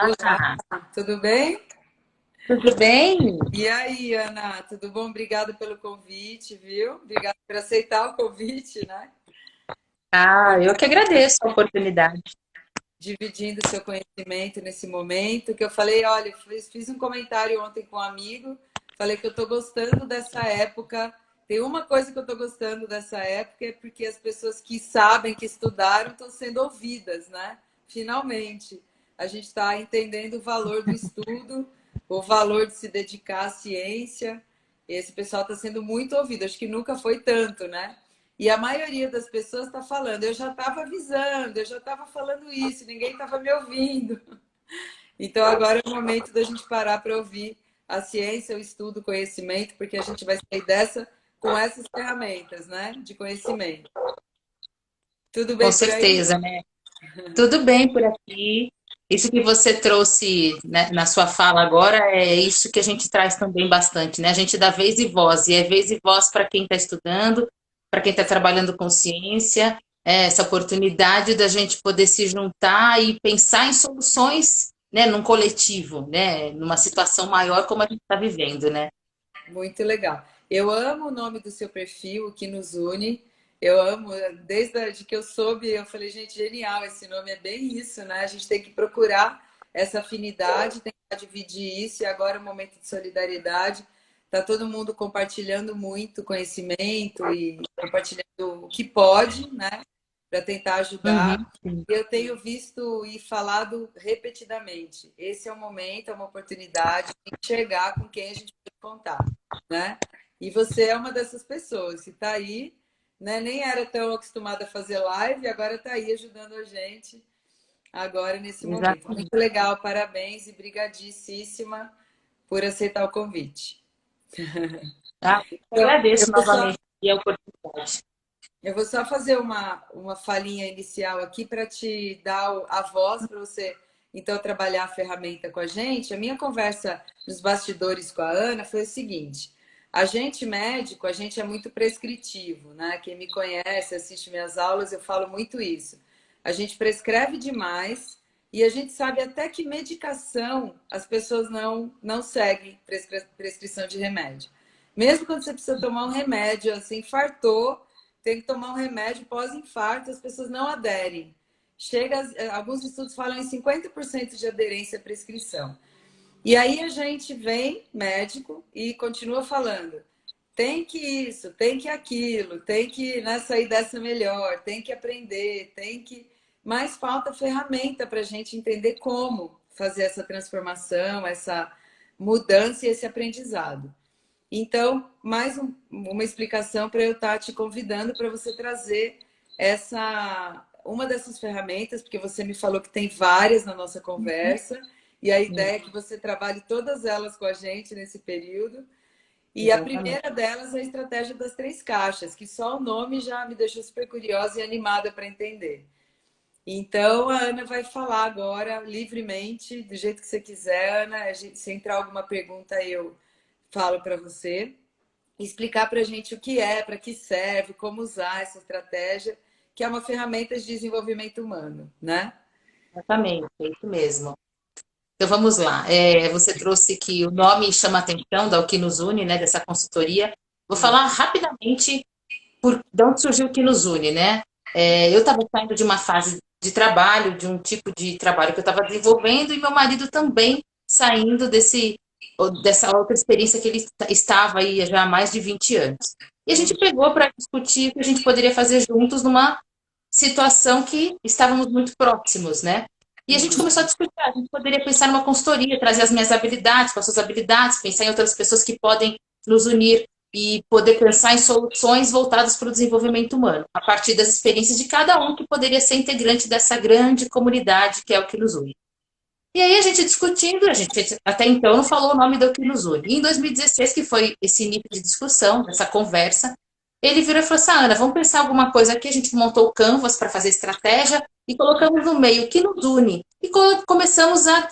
Olá, Ah, tudo bem? tudo bem? E aí, Ana, tudo bom? Obrigada pelo convite, viu? Obrigada por aceitar o convite, né? Eu que agradeço a oportunidade. Dividindo seu conhecimento nesse momento, que eu falei, olha, fiz um comentário ontem com um amigo, falei que eu estou gostando dessa época. Tem uma coisa que eu estou gostando dessa época, é porque as pessoas que sabem, que estudaram, estão sendo ouvidas, né? Finalmente, a gente está entendendo o valor do estudo, o valor de se dedicar à ciência. Esse pessoal está sendo muito ouvido, acho que nunca foi tanto, né? E a maioria das pessoas está falando, eu já estava avisando, eu já estava falando isso, ninguém estava me ouvindo. Então agora é o momento da gente parar para ouvir a ciência, o estudo, o conhecimento, porque a gente vai sair dessa com essas ferramentas, né, de conhecimento. Tudo Com bem por aí? certeza, né? Tudo bem por aqui. Isso que você trouxe, né, na sua fala agora é isso que a gente traz também bastante, né? A gente dá vez e voz, e é vez e voz para quem está estudando, para quem está trabalhando com ciência, essa oportunidade da gente poder se juntar e pensar em soluções, né, num coletivo, né, numa situação maior como a gente está vivendo, né? Muito legal. Eu amo o nome do seu perfil, o que nos une. Eu amo, desde que eu soube, eu falei, gente, genial, esse nome é bem isso, né? A gente tem que procurar essa afinidade, tentar dividir isso, e agora é um momento de solidariedade. Tá todo mundo compartilhando muito conhecimento e compartilhando o que pode, né? Para tentar ajudar. Uhum, sim, E eu tenho visto e falado repetidamente. Esse é um momento, é uma oportunidade de enxergar com quem a gente pode contar, né? E você é uma dessas pessoas que está aí, né? Nem era tão acostumada a fazer live, agora está aí ajudando a gente agora nesse momento. Muito exatamente. legal, parabéns e brigadíssima por aceitar o convite. Eu Então, agradeço novamente a oportunidade. eu vou só fazer uma falinha inicial aqui para te dar a voz para você então trabalhar a ferramenta com a gente. A minha conversa nos bastidores com a Ana foi o seguinte: a gente médico, a gente é muito prescritivo, né? Quem me conhece, assiste minhas aulas, eu falo muito isso. A gente prescreve demais e a gente sabe até que medicação as pessoas não seguem prescrição de remédio. Mesmo quando você precisa tomar um remédio, assim, infartou, tem que tomar um remédio pós-infarto, as pessoas não aderem. Alguns estudos falam em 50% de aderência à prescrição. E aí a gente vem, médico, e continua falando. Tem que isso, tem que aquilo, tem que sair dessa melhor, tem que aprender, tem que. Mas falta ferramenta para a gente entender como fazer essa transformação, essa mudança e esse aprendizado. Então, uma explicação para eu estar te convidando para você trazer uma dessas ferramentas, porque você me falou que tem várias na nossa conversa, e a Sim, ideia é que você trabalhe todas elas com a gente nesse período. E a exatamente. primeira delas é a estratégia das três caixas, que só o nome já me deixou super curiosa e animada para entender. Então, a Ana vai falar agora livremente, do jeito que você quiser, Ana. Se entrar alguma pergunta, eu falo para você explicar para a gente o que é, para que serve, como usar essa estratégia, que é uma ferramenta de desenvolvimento humano, né? Exatamente, é isso mesmo. Então vamos lá. Você trouxe que o nome chama a atenção da O que nos une, né, dessa consultoria. Vou falar rapidamente de onde surgiu o que nos une, né? Eu estava saindo de uma fase de trabalho, de um tipo de trabalho que eu estava desenvolvendo, e meu marido também saindo dessa outra experiência que ele estava aí já há mais de 20 anos. E a gente pegou para discutir o que a gente poderia fazer juntos numa situação que estávamos muito próximos, né? E a gente Uhum. começou a discutir, a gente poderia pensar numa consultoria, trazer as minhas habilidades com as suas habilidades, pensar em outras pessoas que podem nos unir e poder pensar em soluções voltadas para o desenvolvimento humano, a partir das experiências de cada um que poderia ser integrante dessa grande comunidade que é o que nos une. E aí a gente discutindo, a gente até então não falou o nome do que nos une. E em 2016, que foi esse nível de discussão, essa conversa, ele virou e falou assim: Ana, vamos pensar alguma coisa aqui. A gente montou o Canvas para fazer estratégia e colocamos no meio o que nos une. E começamos a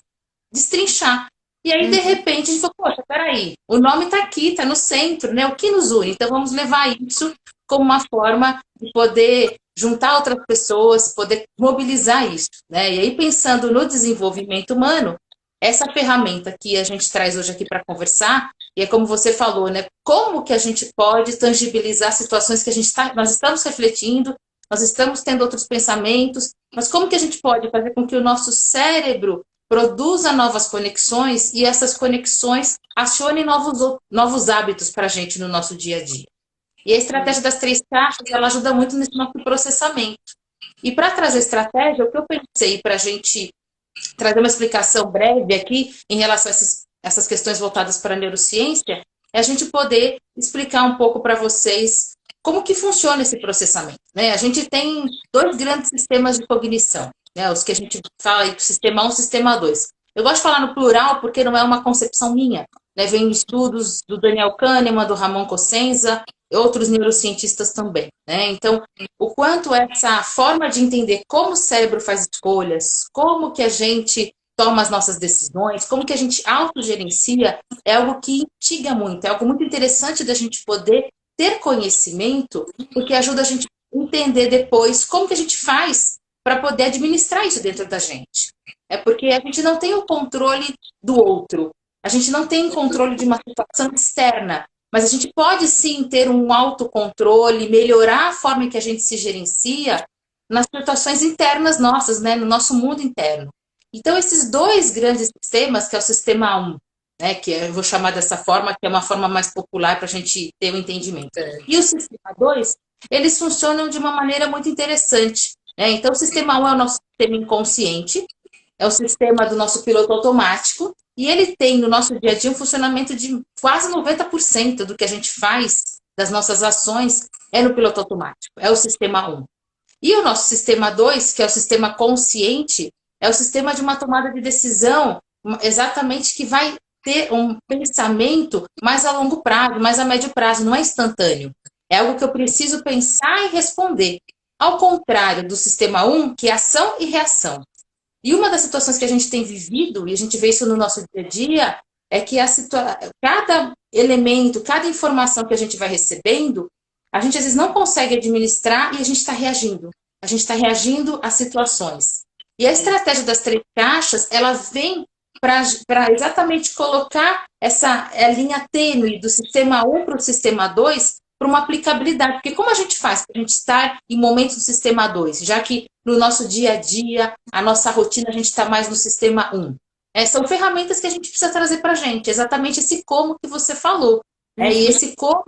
destrinchar. E aí, de Uhum. repente, a gente falou: poxa, peraí, o nome está aqui, está no centro, né? O que nos une? Então vamos levar isso como uma forma de poder juntar outras pessoas, poder mobilizar isso, né? E aí, pensando no desenvolvimento humano, essa ferramenta que a gente traz hoje aqui para conversar, e é como você falou, né? Como que a gente pode tangibilizar situações que nós estamos refletindo, nós estamos tendo outros pensamentos, mas como que a gente pode fazer com que o nosso cérebro produza novas conexões e essas conexões acionem novos hábitos para a gente no nosso dia a dia. E a estratégia das 3 caixas, ela ajuda muito nesse nosso processamento. E para trazer estratégia, o que eu pensei para a gente trazer uma explicação breve aqui em relação a essas questões voltadas para a neurociência, é a gente poder explicar um pouco para vocês como que funciona esse processamento, né? A gente tem 2 grandes sistemas de cognição, né? Os que a gente fala aí, sistema 1 e sistema 2. Eu gosto de falar no plural porque não é uma concepção minha, né? Vem estudos do Daniel Kahneman, do Ramon Cosenza, e outros neurocientistas também, né? Então, o quanto essa forma de entender como o cérebro faz escolhas, como que a gente toma as nossas decisões, como que a gente autogerencia, é algo que instiga muito, é algo muito interessante da gente poder ter conhecimento, porque ajuda a gente a entender depois como que a gente faz para poder administrar isso dentro da gente. É porque a gente não tem o controle do outro, a gente não tem controle de uma situação externa, mas a gente pode sim ter um autocontrole, melhorar a forma em que a gente se gerencia nas situações internas nossas, né, no nosso mundo interno. Então, esses 2 grandes sistemas, que é o sistema 1, né, que eu vou chamar dessa forma, que é uma forma mais popular para a gente ter o entendimento. E o sistema 2, eles funcionam de uma maneira muito interessante, né? Então, o sistema 1 é o nosso sistema inconsciente, é o sistema do nosso piloto automático, e ele tem no nosso dia a dia um funcionamento de quase 90% do que a gente faz, das nossas ações, é no piloto automático, é o sistema 1. E o nosso sistema 2, que é o sistema consciente, é o sistema de uma tomada de decisão, exatamente que vai ter um pensamento mais a longo prazo, mais a médio prazo, não é instantâneo. É algo que eu preciso pensar e responder. Ao contrário do sistema 1, que é ação e reação. E uma das situações que a gente tem vivido, e a gente vê isso no nosso dia a dia, é que cada elemento, cada informação que a gente vai recebendo, a gente às vezes não consegue administrar e a gente está reagindo. A gente está reagindo às situações. E a estratégia das 3 caixas, ela vem para exatamente colocar essa linha tênue do sistema 1 para o sistema 2 para uma aplicabilidade. Porque como a gente faz para a gente estar em momentos do sistema 2, já que no nosso dia a dia, a nossa rotina, a gente está mais no sistema 1. São ferramentas que a gente precisa trazer para a gente, exatamente esse como que você falou. E esse como,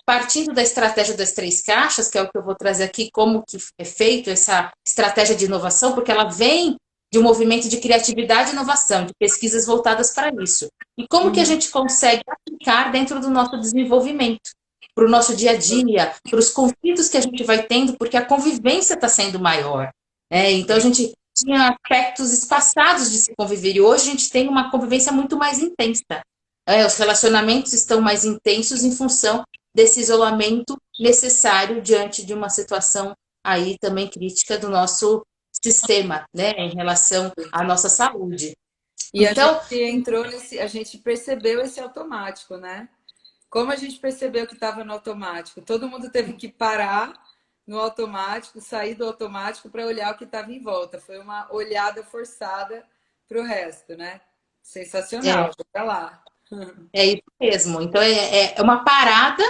partindo da estratégia das 3 caixas, que é o que eu vou trazer aqui, como que é feito essa estratégia de inovação, porque ela vem de um movimento de criatividade e inovação, de pesquisas voltadas para isso. E como que a gente consegue aplicar dentro do nosso desenvolvimento, para o nosso dia a dia, para os conflitos que a gente vai tendo, porque a convivência está sendo maior. Então, a gente tinha aspectos espaçados de se conviver, e hoje a gente tem uma convivência muito mais intensa. Os relacionamentos estão mais intensos em função desse isolamento necessário diante de uma situação aí também crítica do nosso sistema, né, em relação à nossa saúde. E então, a gente entrou a gente percebeu esse automático, né? Como a gente percebeu que estava no automático? Todo mundo teve que parar no automático, sair do automático para olhar o que estava em volta. Foi uma olhada forçada para o resto, né? Sensacional, para lá. É isso mesmo. Então, é uma parada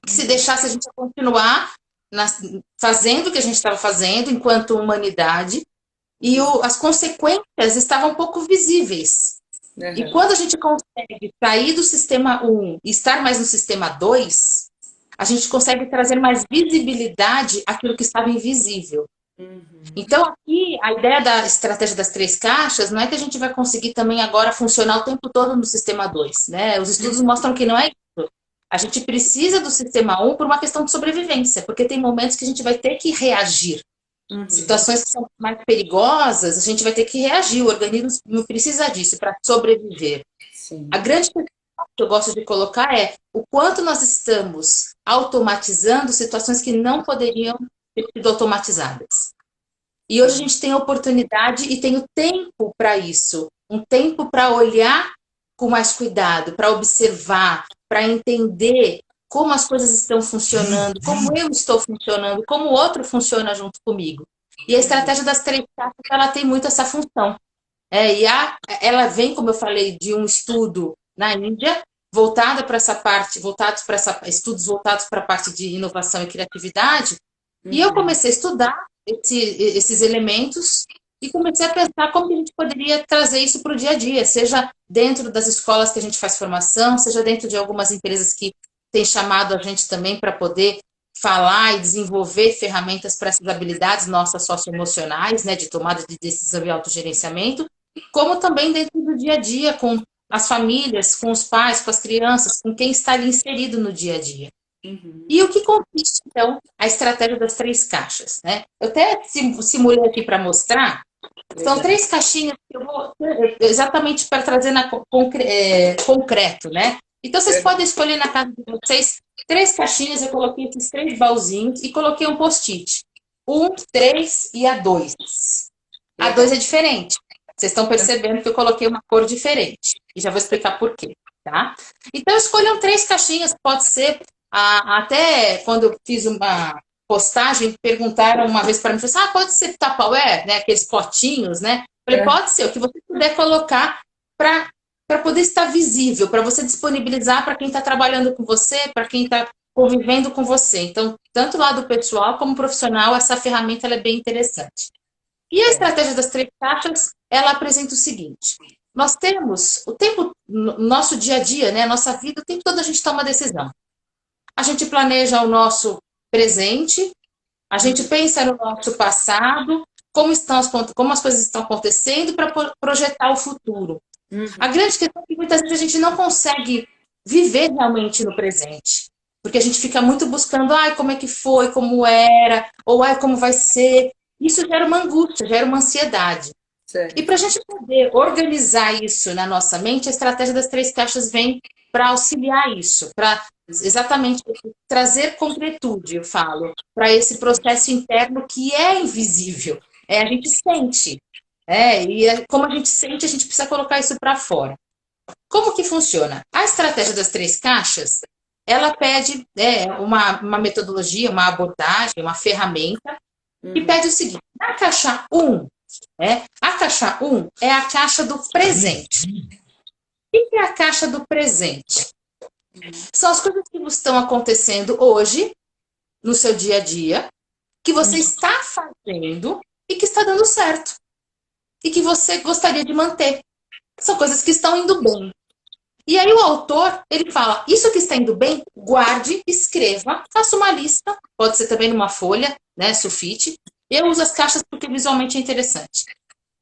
que se deixasse a gente continuar fazendo o que a gente estava fazendo enquanto humanidade, e as consequências estavam um pouco visíveis. Uhum. E quando a gente consegue sair do sistema 1 e estar mais no sistema 2, a gente consegue trazer mais visibilidade àquilo que estava invisível. Uhum. Então, aqui, a ideia da estratégia das 3 caixas não é que a gente vai conseguir também agora funcionar o tempo todo no sistema 2, né? Os estudos mostram que não é isso. A gente precisa do sistema 1 por uma questão de sobrevivência, porque tem momentos que a gente vai ter que reagir. Uhum. Situações que são mais perigosas, a gente vai ter que reagir. O organismo não precisa disso para sobreviver. Sim. A grande questão que eu gosto de colocar é o quanto nós estamos automatizando situações que não poderiam ter sido automatizadas. E hoje a gente tem a oportunidade e tem o tempo para isso. Um tempo para olhar com mais cuidado, para observar, para entender como as coisas estão funcionando, como eu estou funcionando, como o outro funciona junto comigo. E a estratégia das 3 caixas, ela tem muito essa função. Ela vem, como eu falei, de um estudo na Índia, estudos voltados para a parte de inovação e criatividade, e eu comecei a estudar esses elementos e comecei a pensar como que a gente poderia trazer isso para o dia a dia, seja dentro das escolas que a gente faz formação, seja dentro de algumas empresas que têm chamado a gente também para poder falar e desenvolver ferramentas para essas habilidades nossas socioemocionais, né, de tomada de decisão e autogerenciamento, como também dentro do dia a dia, com as famílias, com os pais, com as crianças, com quem está ali inserido no dia a dia. E o que consiste, então, a estratégia das 3 caixas, né? Eu até simulei aqui para mostrar. São 3 caixinhas que eu vou exatamente para trazer concreto, né? Então, vocês podem escolher na casa de vocês 3 caixinhas. Eu coloquei esses 3 baúzinhos e coloquei um post-it. 1, 3 e a 2. A 2 é diferente. Vocês estão percebendo que eu coloquei uma cor diferente. E já vou explicar por quê, tá? Então, escolham 3 caixinhas. Pode ser... até quando eu fiz uma postagem, perguntaram uma vez para mim, pode ser Tupperware, né? Aqueles potinhos, né? Falei, pode ser, o que você puder colocar para poder estar visível, para você disponibilizar para quem está trabalhando com você, para quem está convivendo com você. Então, tanto o lado pessoal como profissional, essa ferramenta ela é bem interessante. E a estratégia das 3 caixas, ela apresenta o seguinte: nós temos o tempo, nosso dia a dia, né? Nossa vida, o tempo todo a gente toma decisão. A gente planeja o nosso presente, a gente pensa no nosso passado, como as coisas estão acontecendo para projetar o futuro. A grande questão é que muitas vezes a gente não consegue viver realmente no presente, porque a gente fica muito buscando, como é que foi, como era, ou como vai ser. Isso gera uma angústia, gera uma ansiedade. Certo. E para a gente poder organizar isso na nossa mente, a estratégia das 3 caixas vem para auxiliar isso, para exatamente trazer concretude, eu falo, para esse processo interno que é invisível. A gente sente. Como a gente sente, a gente precisa colocar isso para fora. Como que funciona? A estratégia das 3 caixas, ela pede uma metodologia, uma abordagem, uma ferramenta, que pede o seguinte: na caixa 1, a caixa 1 é a caixa do presente. O que é a caixa do presente? São as coisas que estão acontecendo hoje, no seu dia a dia, que você está fazendo e que está dando certo. E que você gostaria de manter. São coisas que estão indo bem. E aí o autor, ele fala, isso que está indo bem, guarde, escreva, faça uma lista, pode ser também numa folha, né, sulfite. Eu uso as caixas porque visualmente é interessante.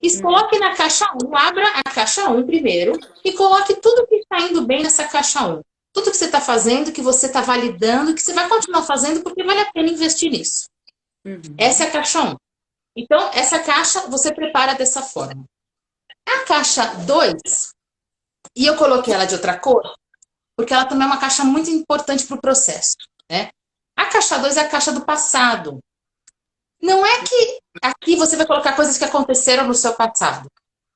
E coloque na caixa 1, abra a caixa 1 primeiro e coloque tudo que está indo bem nessa caixa 1. Tudo que você está fazendo, que você está validando, que você vai continuar fazendo porque vale a pena investir nisso. Essa é a caixa 1. Então, essa caixa você prepara dessa forma. A caixa 2, e eu coloquei ela de outra cor, porque ela também é uma caixa muito importante para o processo, né? A caixa 2 é a caixa do passado. Não é que aqui você vai colocar coisas que aconteceram no seu passado.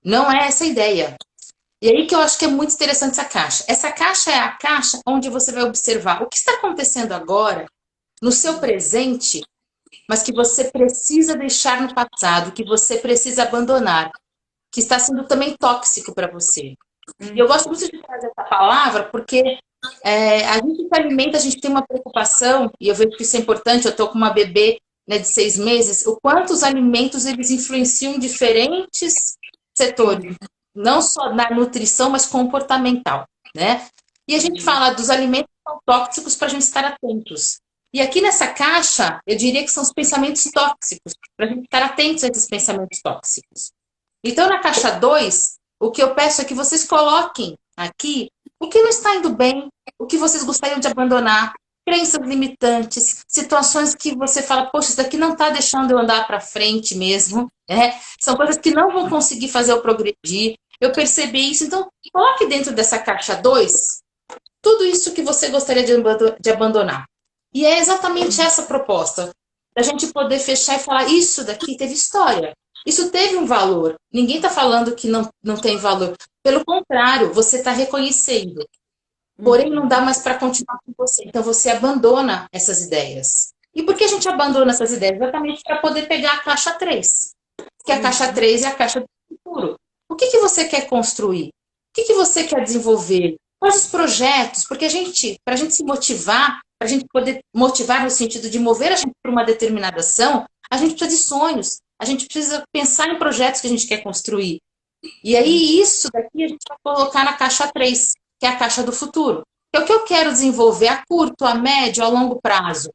Não é essa a ideia. E aí que eu acho que é muito interessante essa caixa. Essa caixa é a caixa onde você vai observar o que está acontecendo agora, no seu presente, mas que você precisa deixar no passado, que você precisa abandonar, que está sendo também tóxico para você. E eu gosto muito de trazer essa palavra porque a gente se alimenta, a gente tem uma preocupação, e eu vejo que isso é importante, eu estou com uma bebê, né, de 6 meses, o quanto os alimentos eles influenciam em diferentes setores, não só na nutrição, mas comportamental, né? E a gente fala dos alimentos que são tóxicos para a gente estar atentos. E aqui nessa caixa, eu diria que são os pensamentos tóxicos, para a gente estar atentos a esses pensamentos tóxicos. Então, na caixa 2, o que eu peço é que vocês coloquem aqui o que não está indo bem, o que vocês gostariam de abandonar, crenças limitantes, situações que você fala, poxa, isso daqui não está deixando eu andar para frente mesmo, né? São coisas que não vão conseguir fazer eu progredir. Eu percebi isso, então coloque dentro dessa caixa 2 tudo isso que você gostaria de abandonar. E é exatamente essa proposta, da gente poder fechar e falar, isso daqui teve história, isso teve um valor. Ninguém está falando que não tem valor. Pelo contrário, você está reconhecendo. porém não dá mais para continuar com você. Então você abandona essas ideias. E por que a gente abandona essas ideias? Exatamente para poder pegar a caixa 3, que a caixa 3 é a caixa do futuro. O que você quer construir? O que você quer desenvolver? Quais os projetos? Porque para a gente se motivar, para a gente poder motivar no sentido de mover a gente para uma determinada ação, a gente precisa de sonhos, a gente precisa pensar em projetos que a gente quer construir. E aí, isso daqui a gente vai colocar na caixa 3, que é a caixa do futuro. Que é o que eu quero desenvolver a curto, a médio, a longo prazo.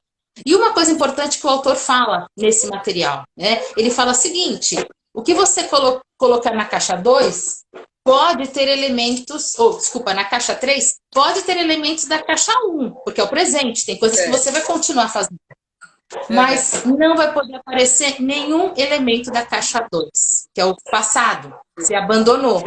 E uma coisa importante que o autor fala nesse material, né? Ele fala o seguinte: o que você colocar na caixa 2 pode ter elementos, ou desculpa, na caixa 3 pode ter elementos da caixa 1, porque é o presente, tem coisas que você vai continuar fazendo. Mas não vai poder aparecer nenhum elemento da caixa 2, que é o passado. Você abandonou.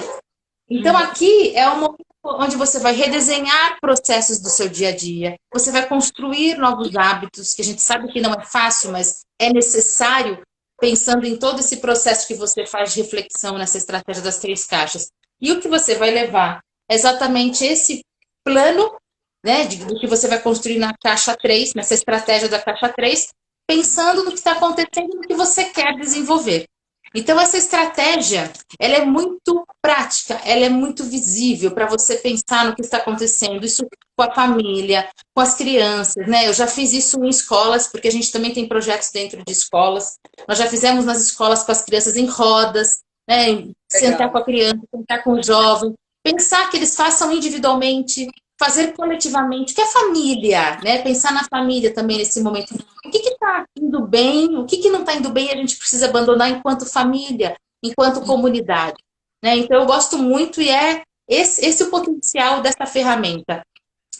Então, aqui é o momento onde você vai redesenhar processos do seu dia a dia, você vai construir novos hábitos, que a gente sabe que não é fácil, mas é necessário, pensando em todo esse processo que você faz de reflexão nessa estratégia das 3 caixas. E o que você vai levar é exatamente esse plano, né, do que você vai construir na caixa 3, nessa estratégia da caixa 3, pensando no que está acontecendo e no que você quer desenvolver. Então, essa estratégia, ela é muito prática, ela é muito visível para você pensar no que está acontecendo, isso com a família, com as crianças, né? Eu já fiz isso em escolas, porque a gente também tem projetos dentro de escolas. Nós já fizemos nas escolas com as crianças em rodas, né? Sentar com a criança, sentar com o jovem, pensar que eles façam individualmente, fazer coletivamente, que é família, né? Pensar na família também nesse momento. O que está indo bem, o que não está indo bem, a gente precisa abandonar enquanto família, enquanto comunidade, né? Então eu gosto muito e é esse o potencial dessa ferramenta.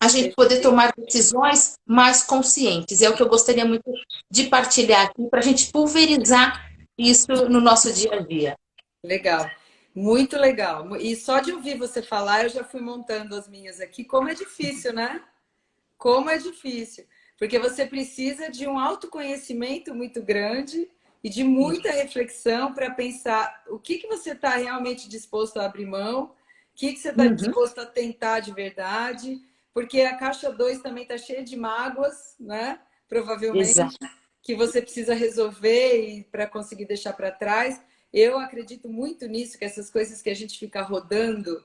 A gente poder tomar decisões mais conscientes. É o que eu gostaria muito de partilhar aqui, para a gente pulverizar isso no nosso dia a dia. Legal, muito legal. E só de ouvir você falar, eu já fui montando as minhas aqui. Como é difícil, né? Como é difícil. Porque você precisa de um autoconhecimento muito grande e de muita reflexão para pensar o que você está realmente disposto a abrir mão, o que você está disposto a tentar de verdade, porque a caixa 2 também está cheia de mágoas, né? Provavelmente, Exato. que você precisa resolver e para conseguir deixar para trás. Eu acredito muito nisso, que essas coisas que a gente fica rodando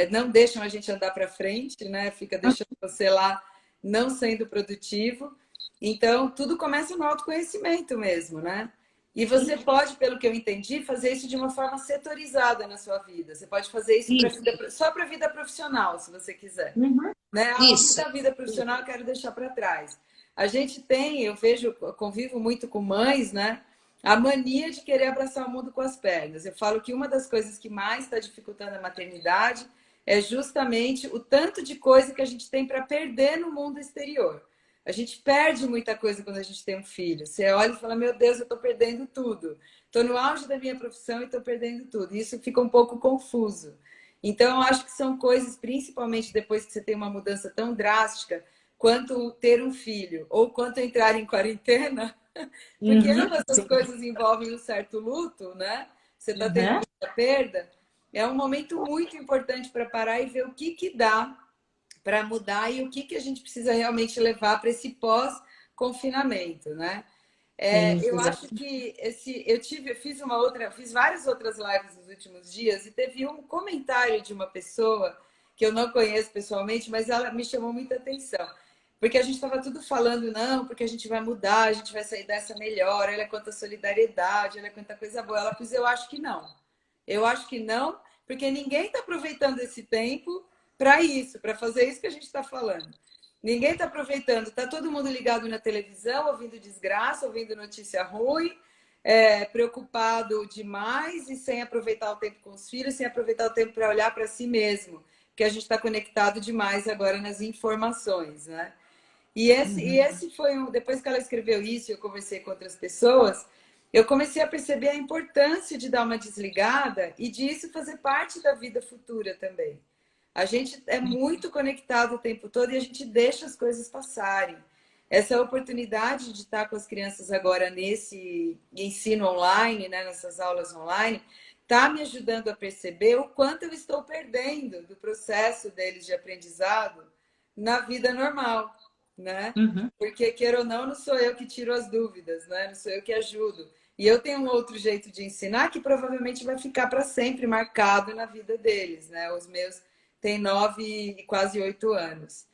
não deixam a gente andar para frente, né? Fica deixando você lá não sendo produtivo. Então, tudo começa no autoconhecimento mesmo, né? E você pode, pelo que eu entendi, fazer isso de uma forma setorizada na sua vida. Você pode fazer isso só para a vida profissional, se você quiser. Né? Isso. A vida profissional eu quero deixar para trás. A gente tem, eu vejo, eu convivo muito com mães, né? A mania de querer abraçar o mundo com as pernas. Eu falo que uma das coisas que mais está dificultando a maternidade é justamente o tanto de coisa que a gente tem para perder no mundo exterior. A gente perde muita coisa quando a gente tem um filho. Você olha e fala, meu Deus, eu estou perdendo tudo. Estou no auge da minha profissão e estou perdendo tudo. E isso fica um pouco confuso. Então, eu acho que são coisas, principalmente depois que você tem uma mudança tão drástica, quanto ter um filho, ou quanto entrar em quarentena, porque ambas as coisas envolvem um certo luto, né? Você está tendo muita perda. É um momento muito importante para parar e ver o que dá para mudar e o que a gente precisa realmente levar para esse pós-confinamento, né? Eu acho que fiz várias outras lives nos últimos dias e teve um comentário de uma pessoa que eu não conheço pessoalmente, mas ela me chamou muita atenção. Porque a gente estava tudo falando, não, porque a gente vai mudar, a gente vai sair dessa melhor, olha quanta solidariedade, olha quanta coisa boa. Ela disse, eu acho que não. Eu acho que não, porque ninguém está aproveitando esse tempo para isso, para fazer isso que a gente está falando. Ninguém está aproveitando, está todo mundo ligado na televisão, ouvindo desgraça, ouvindo notícia ruim, preocupado demais e sem aproveitar o tempo com os filhos, sem aproveitar o tempo para olhar para si mesmo, porque a gente está conectado demais agora nas informações, né? E esse foi depois que ela escreveu isso, eu conversei com outras pessoas, eu comecei a perceber a importância de dar uma desligada e disso fazer parte da vida futura também. A gente é muito conectado o tempo todo e a gente deixa as coisas passarem. Essa oportunidade de estar com as crianças agora nesse ensino online, né, nessas aulas online, está me ajudando a perceber o quanto eu estou perdendo do processo deles de aprendizado na vida normal, né? Uhum. Porque, queira ou não sou eu que tiro as dúvidas, né? Não sou eu que ajudo. E eu tenho um outro jeito de ensinar que provavelmente vai ficar para sempre marcado na vida deles, né? Os meus têm 9 e quase 8 anos.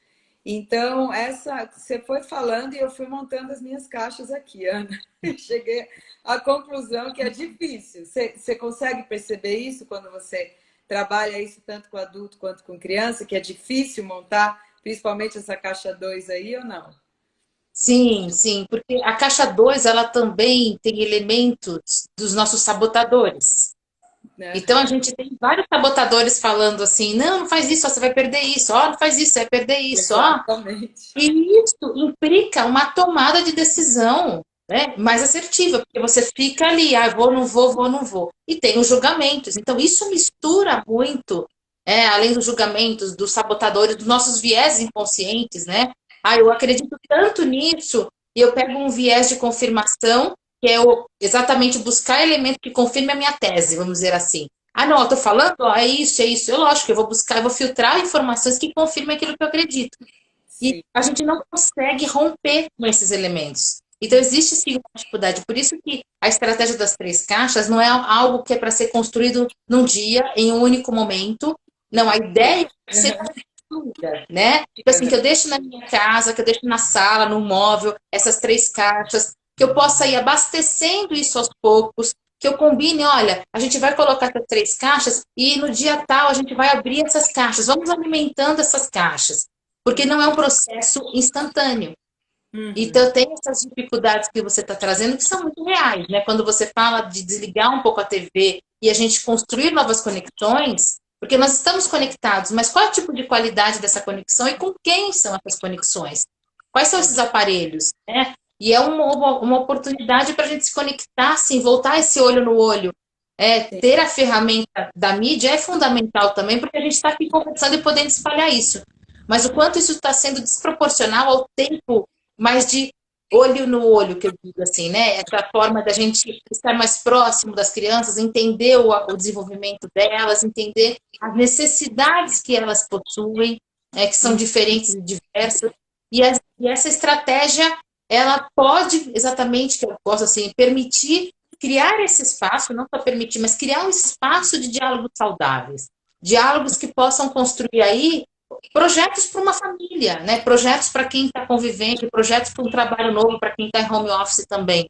Então, essa você foi falando e eu fui montando as minhas caixas aqui, Ana. E cheguei à conclusão que é difícil. Você consegue perceber isso quando você trabalha isso tanto com adulto quanto com criança, que é difícil montar, principalmente essa caixa 2 aí, ou não? Sim, sim, porque a caixa 2 ela também tem elementos dos nossos sabotadores. Né? Então a gente tem vários sabotadores falando assim, não, não faz isso, ó, você vai perder isso, ó, não faz isso, você vai perder isso, ó. Exatamente. E isso implica uma tomada de decisão, né, mais assertiva, porque você fica ali, ah, vou, não vou, vou, não vou. E tem os julgamentos. Então isso mistura muito, além dos julgamentos, dos sabotadores, dos nossos viés inconscientes, né? Ah, eu acredito tanto nisso, e eu pego um viés de confirmação, que é exatamente buscar elemento que confirme a minha tese, vamos dizer assim. Ah, não, eu tô falando, ó, é isso, é isso. Eu, lógico, eu vou buscar, eu vou filtrar informações que confirmem aquilo que eu acredito. E Sim. a gente não consegue romper com esses elementos. Então, existe sim uma dificuldade. Por isso que a estratégia das 3 caixas não é algo que é para ser construído num dia, em um único momento. Não, a ideia é ser construída, né? Tipo assim, que eu deixo na minha casa, que eu deixo na sala, no móvel, essas 3 caixas, que eu possa ir abastecendo isso aos poucos, que eu combine, olha, a gente vai colocar essas 3 caixas e no dia tal a gente vai abrir essas caixas, vamos alimentando essas caixas porque não é um processo instantâneo. Uhum. Então, tem essas dificuldades que você está trazendo que são muito reais, né? Quando você fala de desligar um pouco a TV e a gente construir novas conexões, porque nós estamos conectados, mas qual é o tipo de qualidade dessa conexão e com quem são essas conexões? Quais são esses aparelhos, né? E é uma oportunidade para a gente se conectar, assim, voltar esse olho no olho. Ter a ferramenta da mídia é fundamental também, porque a gente está aqui conversando e podendo espalhar isso. Mas o quanto isso está sendo desproporcional ao tempo mais de olho no olho, que eu digo assim, né? Essa forma da gente estar mais próximo das crianças, entender o desenvolvimento delas, entender as necessidades que elas possuem, que são diferentes e diversas. E essa estratégia, ela pode, exatamente, que eu posso assim, permitir criar esse espaço, não só permitir, mas criar um espaço de diálogos saudáveis. Diálogos que possam construir aí projetos para uma família, né? Projetos para quem está convivendo, projetos para um trabalho novo para quem está em home office também.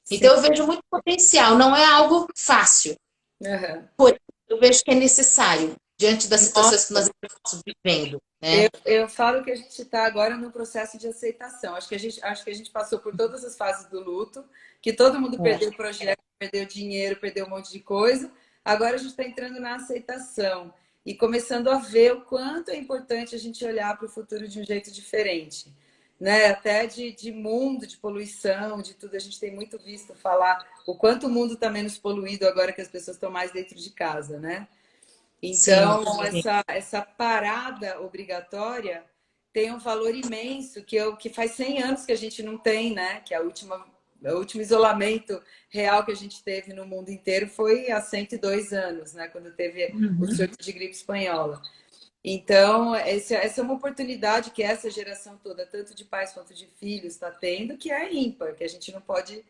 Sim. Então eu vejo muito potencial, não é algo fácil, Uhum. porém eu vejo que é necessário diante das situações que Nossa, nós estamos vivendo, eu, né? eu falo que a gente está agora no processo de aceitação. Acho que a gente passou por todas as fases do luto, que todo mundo perdeu o projeto, perdeu dinheiro, perdeu um monte de coisa. Agora a gente está entrando na aceitação e começando a ver o quanto é importante a gente olhar para o futuro de um jeito diferente. Né? Até de mundo, de poluição, de tudo. A gente tem muito visto falar o quanto o mundo está menos poluído agora que as pessoas estão mais dentro de casa, né? Sim, Então, sim. essa parada obrigatória tem um valor imenso que faz 100 anos que a gente não tem, né? Que o último isolamento real que a gente teve no mundo inteiro foi há 102 anos, né? Quando teve o Uhum. surto de gripe espanhola. Então, essa é uma oportunidade que essa geração toda, tanto de pais quanto de filhos, está tendo, que é ímpar, que a gente não pode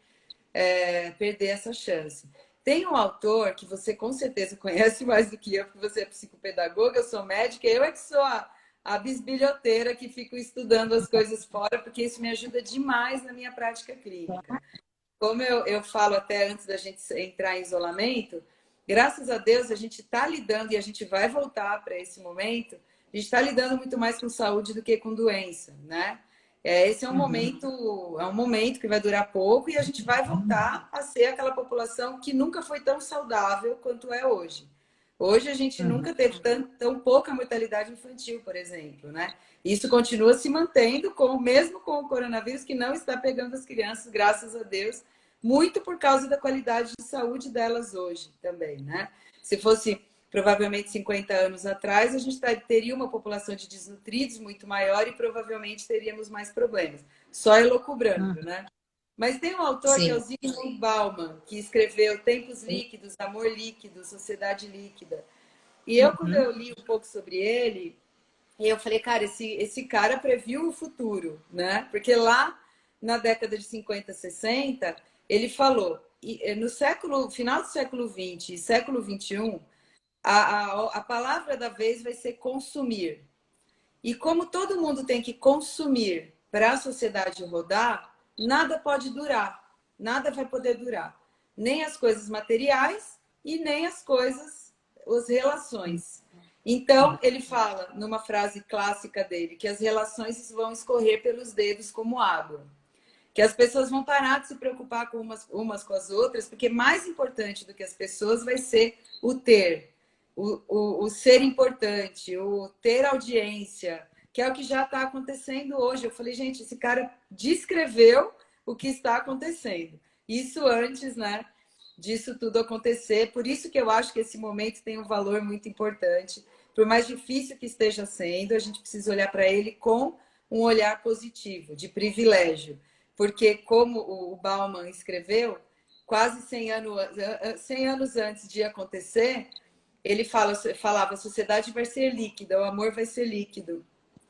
perder essa chance. Tem um autor que você com certeza conhece mais do que eu, porque você é psicopedagoga, eu sou médica, eu é que sou a bisbilhoteira que fico estudando as coisas fora, porque isso me ajuda demais na minha prática clínica. Como eu falo até antes da gente entrar em isolamento, graças a Deus a gente está lidando, e a gente vai voltar para esse momento, a gente está lidando muito mais com saúde do que com doença, né? Esse Uhum. é um momento que vai durar pouco e a gente vai voltar a ser aquela população que nunca foi tão saudável quanto é hoje. Hoje a gente Uhum. nunca teve tão pouca mortalidade infantil, por exemplo, né? Isso continua se mantendo, mesmo com o coronavírus, que não está pegando as crianças, graças a Deus, muito por causa da qualidade de saúde delas hoje também, né? Se fosse provavelmente 50 anos atrás, a gente teria uma população de desnutridos muito maior e provavelmente teríamos mais problemas. Só elocubrando, Uhum. né? Mas tem um autor que é o Sim. Zygmunt Bauman, que escreveu Tempos Líquidos, Amor Líquido, Sociedade Líquida. E eu, quando Uhum. eu li um pouco sobre ele, E eu falei, cara, esse cara previu o futuro, né? Porque lá na década de 50, 60, ele falou, no final do século XX e século XXI, a palavra da vez vai ser consumir. E como todo mundo tem que consumir para a sociedade rodar, nada pode durar, nada vai poder durar. Nem as coisas materiais e nem as relações. Então, ele fala, numa frase clássica dele, que as relações vão escorrer pelos dedos como água. Que as pessoas vão parar de se preocupar com umas com as outras, porque mais importante do que as pessoas vai ser o ter, o ser importante, o ter audiência, que é o que já está acontecendo hoje. Eu falei, gente, esse cara descreveu o que está acontecendo. Isso antes, né, disso tudo acontecer. Por isso que eu acho que esse momento tem um valor muito importante. Por mais difícil que esteja sendo, a gente precisa olhar para ele com um olhar positivo, de privilégio. Porque, como o Bauman escreveu, quase 100 anos antes de acontecer, ele falava, a sociedade vai ser líquida, o amor vai ser líquido.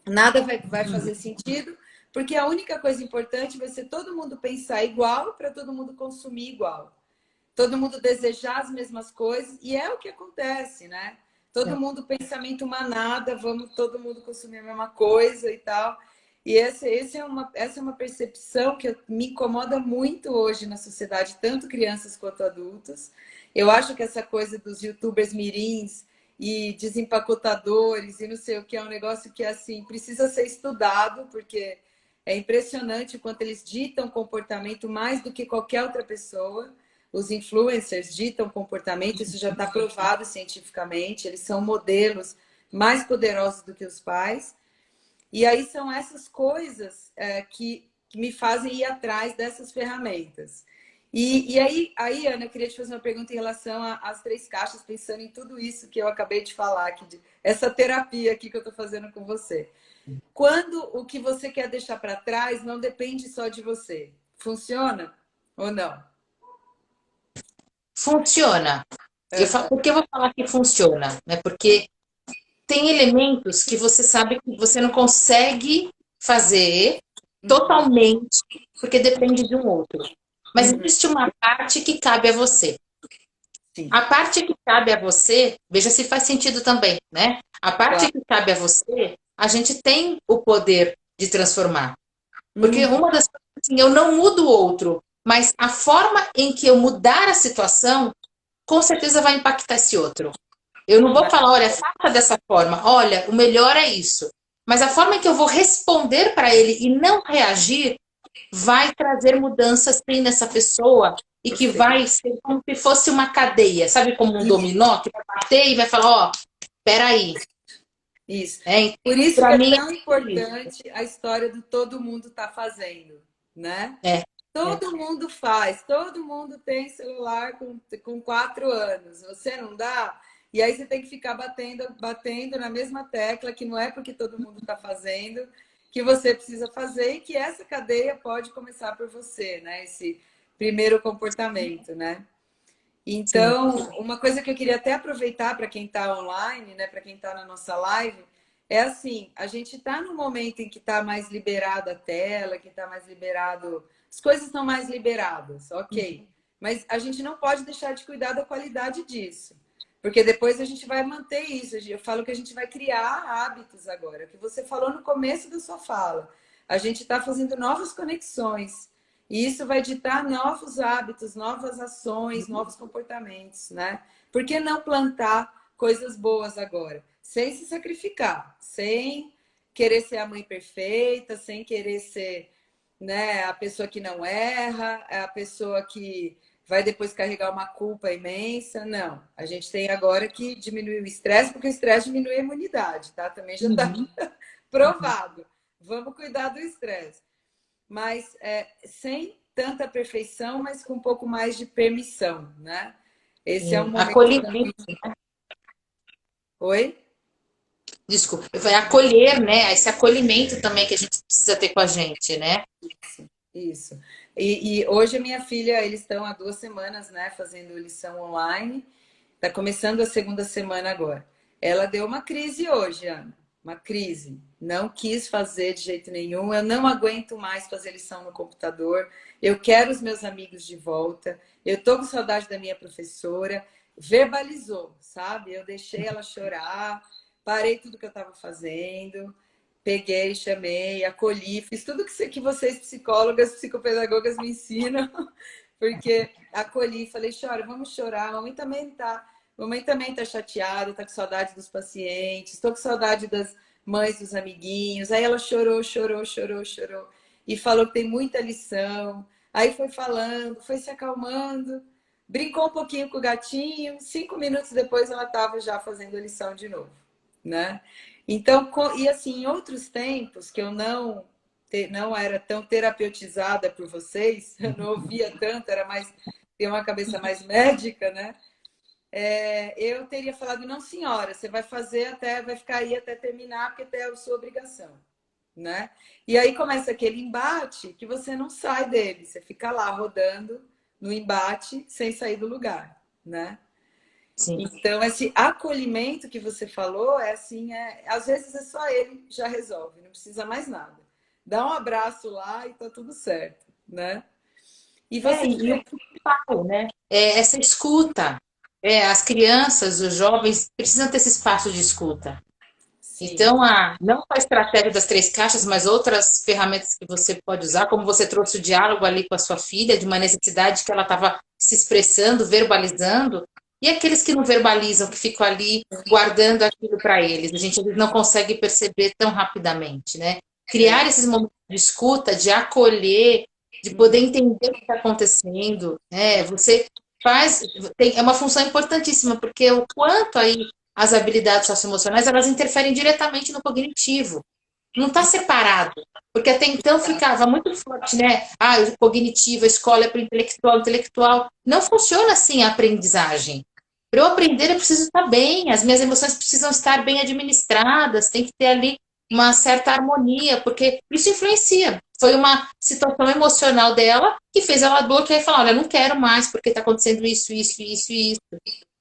Nada vai fazer sentido, porque a única coisa importante vai ser todo mundo pensar igual para todo mundo consumir igual. Todo mundo desejar as mesmas coisas, e é o que acontece, né? Todo mundo pensamento manada, vamos todo mundo consumir a mesma coisa e tal. E essa é uma percepção que me incomoda muito hoje na sociedade, tanto crianças quanto adultos. Eu acho que essa coisa dos youtubers mirins e desempacotadores e não sei o que é um negócio que assim precisa ser estudado, porque é impressionante o quanto eles ditam comportamento mais do que qualquer outra pessoa. Os influencers ditam comportamento, isso já está provado cientificamente, eles são modelos mais poderosos do que os pais. E aí são essas coisas que me fazem ir atrás dessas ferramentas. E aí, Ana, eu queria te fazer uma pergunta em relação às 3 caixas, pensando em tudo isso que eu acabei de falar, essa terapia aqui que eu estou fazendo com você. Quando o que você quer deixar para trás não depende só de você, funciona ou não? Funciona. Por que eu vou falar que funciona? Né? Porque tem elementos que você sabe que você não consegue fazer totalmente, porque depende de um outro. Mas existe uma parte que cabe a você. Sim. A parte que cabe a você, veja se faz sentido também, né? A parte que cabe a você, a gente tem o poder de transformar. Porque uma das coisas, assim, eu não mudo o outro, mas a forma em que eu mudar a situação, com certeza vai impactar esse outro. Eu não vou falar, olha, faça dessa forma, olha, o melhor é isso. Mas a forma em que eu vou responder para ele e não reagir vai trazer mudanças sim nessa pessoa e que vai ser como se fosse uma cadeia, sabe, como um dominó que vai bater e vai falar, ó, peraí. Isso. É, por isso que é mim, tão importante a história do todo mundo tá fazendo, né? Todo mundo faz, todo mundo tem celular com 4 anos. Você não dá? E aí você tem que ficar batendo na mesma tecla, que não é porque todo mundo está fazendo que você precisa fazer e que essa cadeia pode começar por você, né? Esse primeiro comportamento, né? Então, uma coisa que eu queria até aproveitar para quem está online, né? Para quem está na nossa live, é assim, a gente está no momento em que está mais liberado a tela, que está mais liberado, as coisas estão mais liberadas, ok. Mas a gente não pode deixar de cuidar da qualidade disso. Porque depois a gente vai manter isso. Eu falo que a gente vai criar hábitos agora. O que você falou no começo da sua fala. A gente está fazendo novas conexões. E isso vai ditar novos hábitos, novas ações, novos comportamentos, né? Por que não plantar coisas boas agora? Sem se sacrificar, sem querer ser a mãe perfeita, sem querer ser, né, a pessoa que não erra, a pessoa que vai depois carregar uma culpa imensa. Não, a gente tem agora que diminuir o estresse, porque o estresse diminui a imunidade, tá? Também já está provado. Vamos cuidar do estresse. Mas sem tanta perfeição, mas com um pouco mais de permissão, né? Esse é um momento... Acolhimento. Oi? Desculpa, vai acolher, né? Esse acolhimento também que a gente precisa ter com a gente, né? Isso. E hoje a minha filha, eles estão há 2 semanas, né, fazendo lição online. Está começando a 2ª semana agora. Ela deu uma crise hoje, Ana. uma crise. Não quis fazer de jeito nenhum. Eu não aguento mais fazer lição no computador. Eu quero os meus amigos de volta. Eu tô com saudade da minha professora. Verbalizou, sabe? Eu deixei ela chorar, parei tudo que eu estava fazendo, peguei, chamei, acolhi, fiz tudo que vocês, psicólogas, psicopedagogas, me ensinam, porque acolhi, falei, chora, vamos chorar, mamãe também tá chateada, tá com saudade dos pacientes, estou com saudade das mães dos amiguinhos. Aí ela chorou, chorou, chorou, chorou, e falou que tem muita lição. Aí foi falando, foi se acalmando, brincou um pouquinho com o gatinho, 5 minutos depois ela estava já fazendo a lição de novo, né? Então, e assim, em outros tempos que eu não era tão terapeutizada por vocês, eu não ouvia tanto, era mais, ter uma cabeça mais médica, né? Eu teria falado, não senhora, você vai fazer vai ficar aí até terminar, porque é a sua obrigação, né? E aí começa aquele embate que você não sai dele, você fica lá rodando no embate sem sair do lugar, né? Sim. Então, esse acolhimento que você falou é assim, às vezes é só ele já resolve, não precisa mais nada. Dá um abraço lá e tá tudo certo, né? E você E o principal, né? É essa escuta. As crianças, os jovens precisam ter esse espaço de escuta. sim, Então, não só a estratégia das 3 caixas, mas outras ferramentas que você pode usar, como você trouxe o diálogo ali com a sua filha, de uma necessidade que ela estava se expressando, verbalizando, e aqueles que não verbalizam, que ficam ali guardando aquilo para eles. A gente não consegue perceber tão rapidamente, né? Criar esses momentos de escuta, de acolher, de poder entender o que está acontecendo, né? Você faz, é uma função importantíssima, porque o quanto aí as habilidades socioemocionais, elas interferem diretamente no cognitivo. Não está separado. Porque até então ficava muito forte, né? O cognitivo, a escola é para o intelectual, intelectual. Não funciona assim a aprendizagem. Para eu aprender, eu preciso estar bem, as minhas emoções precisam estar bem administradas, tem que ter ali uma certa harmonia, porque isso influencia. Foi uma situação emocional dela que fez ela bloquear e falar: olha, não quero mais porque está acontecendo isso, isso, isso e isso.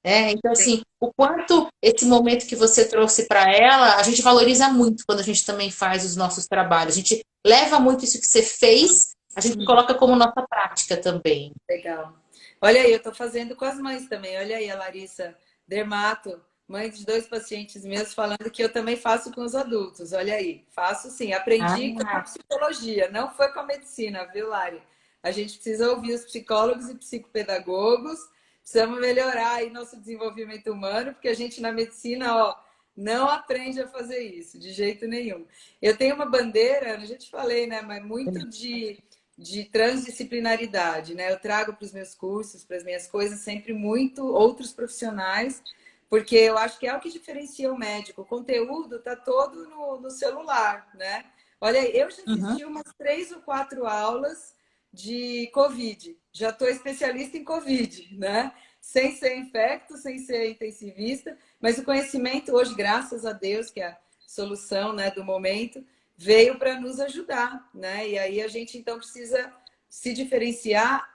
Então, assim, o quanto esse momento que você trouxe para ela, a gente valoriza muito quando a gente também faz os nossos trabalhos. A gente leva muito isso que você fez, a gente coloca como nossa prática também. legal. Olha aí, eu estou fazendo com as mães também. Olha aí a Larissa Dermato, mãe de 2 pacientes meus, falando que eu também faço com os adultos. Olha aí, faço sim. Aprendi com a psicologia, não foi com a medicina, viu, Lari? A gente precisa ouvir os psicólogos e psicopedagogos, precisamos melhorar aí nosso desenvolvimento humano, porque a gente na medicina, ó, não aprende a fazer isso, de jeito nenhum. Eu tenho uma bandeira, eu já te falei, né, mas muito de transdisciplinaridade, né? Eu trago para os meus cursos, para as minhas coisas, sempre muito outros profissionais, porque eu acho que é o que diferencia o médico. O conteúdo está todo no celular, né? Olha, eu já assisti umas 3 ou 4 aulas de Covid. Já estou especialista em Covid, né? Sem ser infecto, sem ser intensivista, mas o conhecimento hoje, graças a Deus, que é a solução, né, do momento, veio para nos ajudar, né? E aí a gente então precisa se diferenciar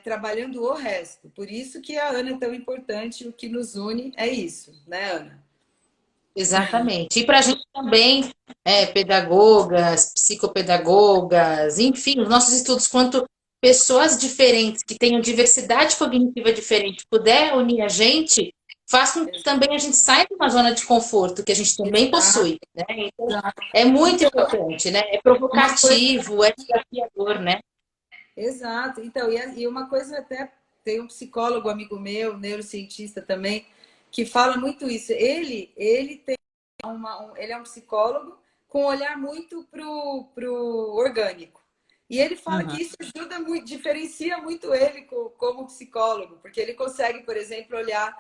trabalhando o resto. Por isso que a Ana é tão importante, o que nos une é isso, né, Ana? Exatamente. E para a gente também, pedagogas, psicopedagogas, enfim, os nossos estudos, quanto pessoas diferentes, que tenham diversidade cognitiva diferente, puder unir a gente, faz com que também a gente saia de uma zona de conforto que a gente também Exato. possui, né? Então, é muito Então, importante, né? É uma coisa. provocativo, é desafiador, né? Exato. Então, e uma coisa até tem um psicólogo amigo meu, neurocientista também, que fala muito isso. Ele tem ele é um psicólogo com um olhar muito pro orgânico. E ele fala que Uhum. isso ajuda muito, diferencia muito ele como psicólogo, porque ele consegue, por exemplo, olhar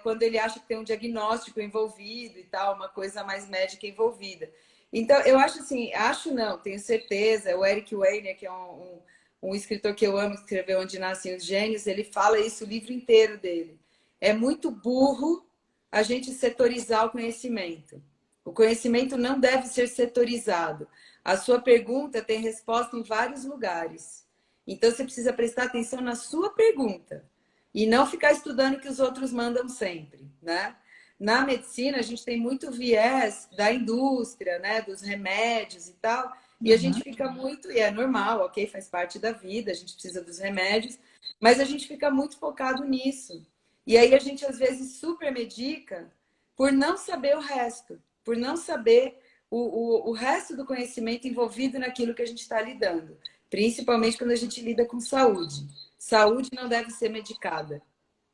quando ele acha que tem um diagnóstico envolvido e tal, uma coisa mais médica envolvida. Então, eu acho assim, acho não, tenho certeza, o Eric Weiner, que é um escritor que eu amo, que escreveu Onde Nascem os Gênios, ele fala isso o livro inteiro dele. É muito burro a gente setorizar o conhecimento. O conhecimento não deve ser setorizado. A sua pergunta tem resposta em vários lugares. Então, você precisa prestar atenção na sua pergunta e não ficar estudando o que os outros mandam sempre, né? Na medicina, a gente tem muito viés da indústria, né? Dos remédios e tal. E a gente fica muito, e é normal, ok? Faz parte da vida, a gente precisa dos remédios, mas a gente fica muito focado nisso. E aí a gente, às vezes, super medica por não saber o resto, por não saber o resto do conhecimento envolvido naquilo que a gente está lidando. Principalmente quando a gente lida com saúde. Saúde não deve ser medicada.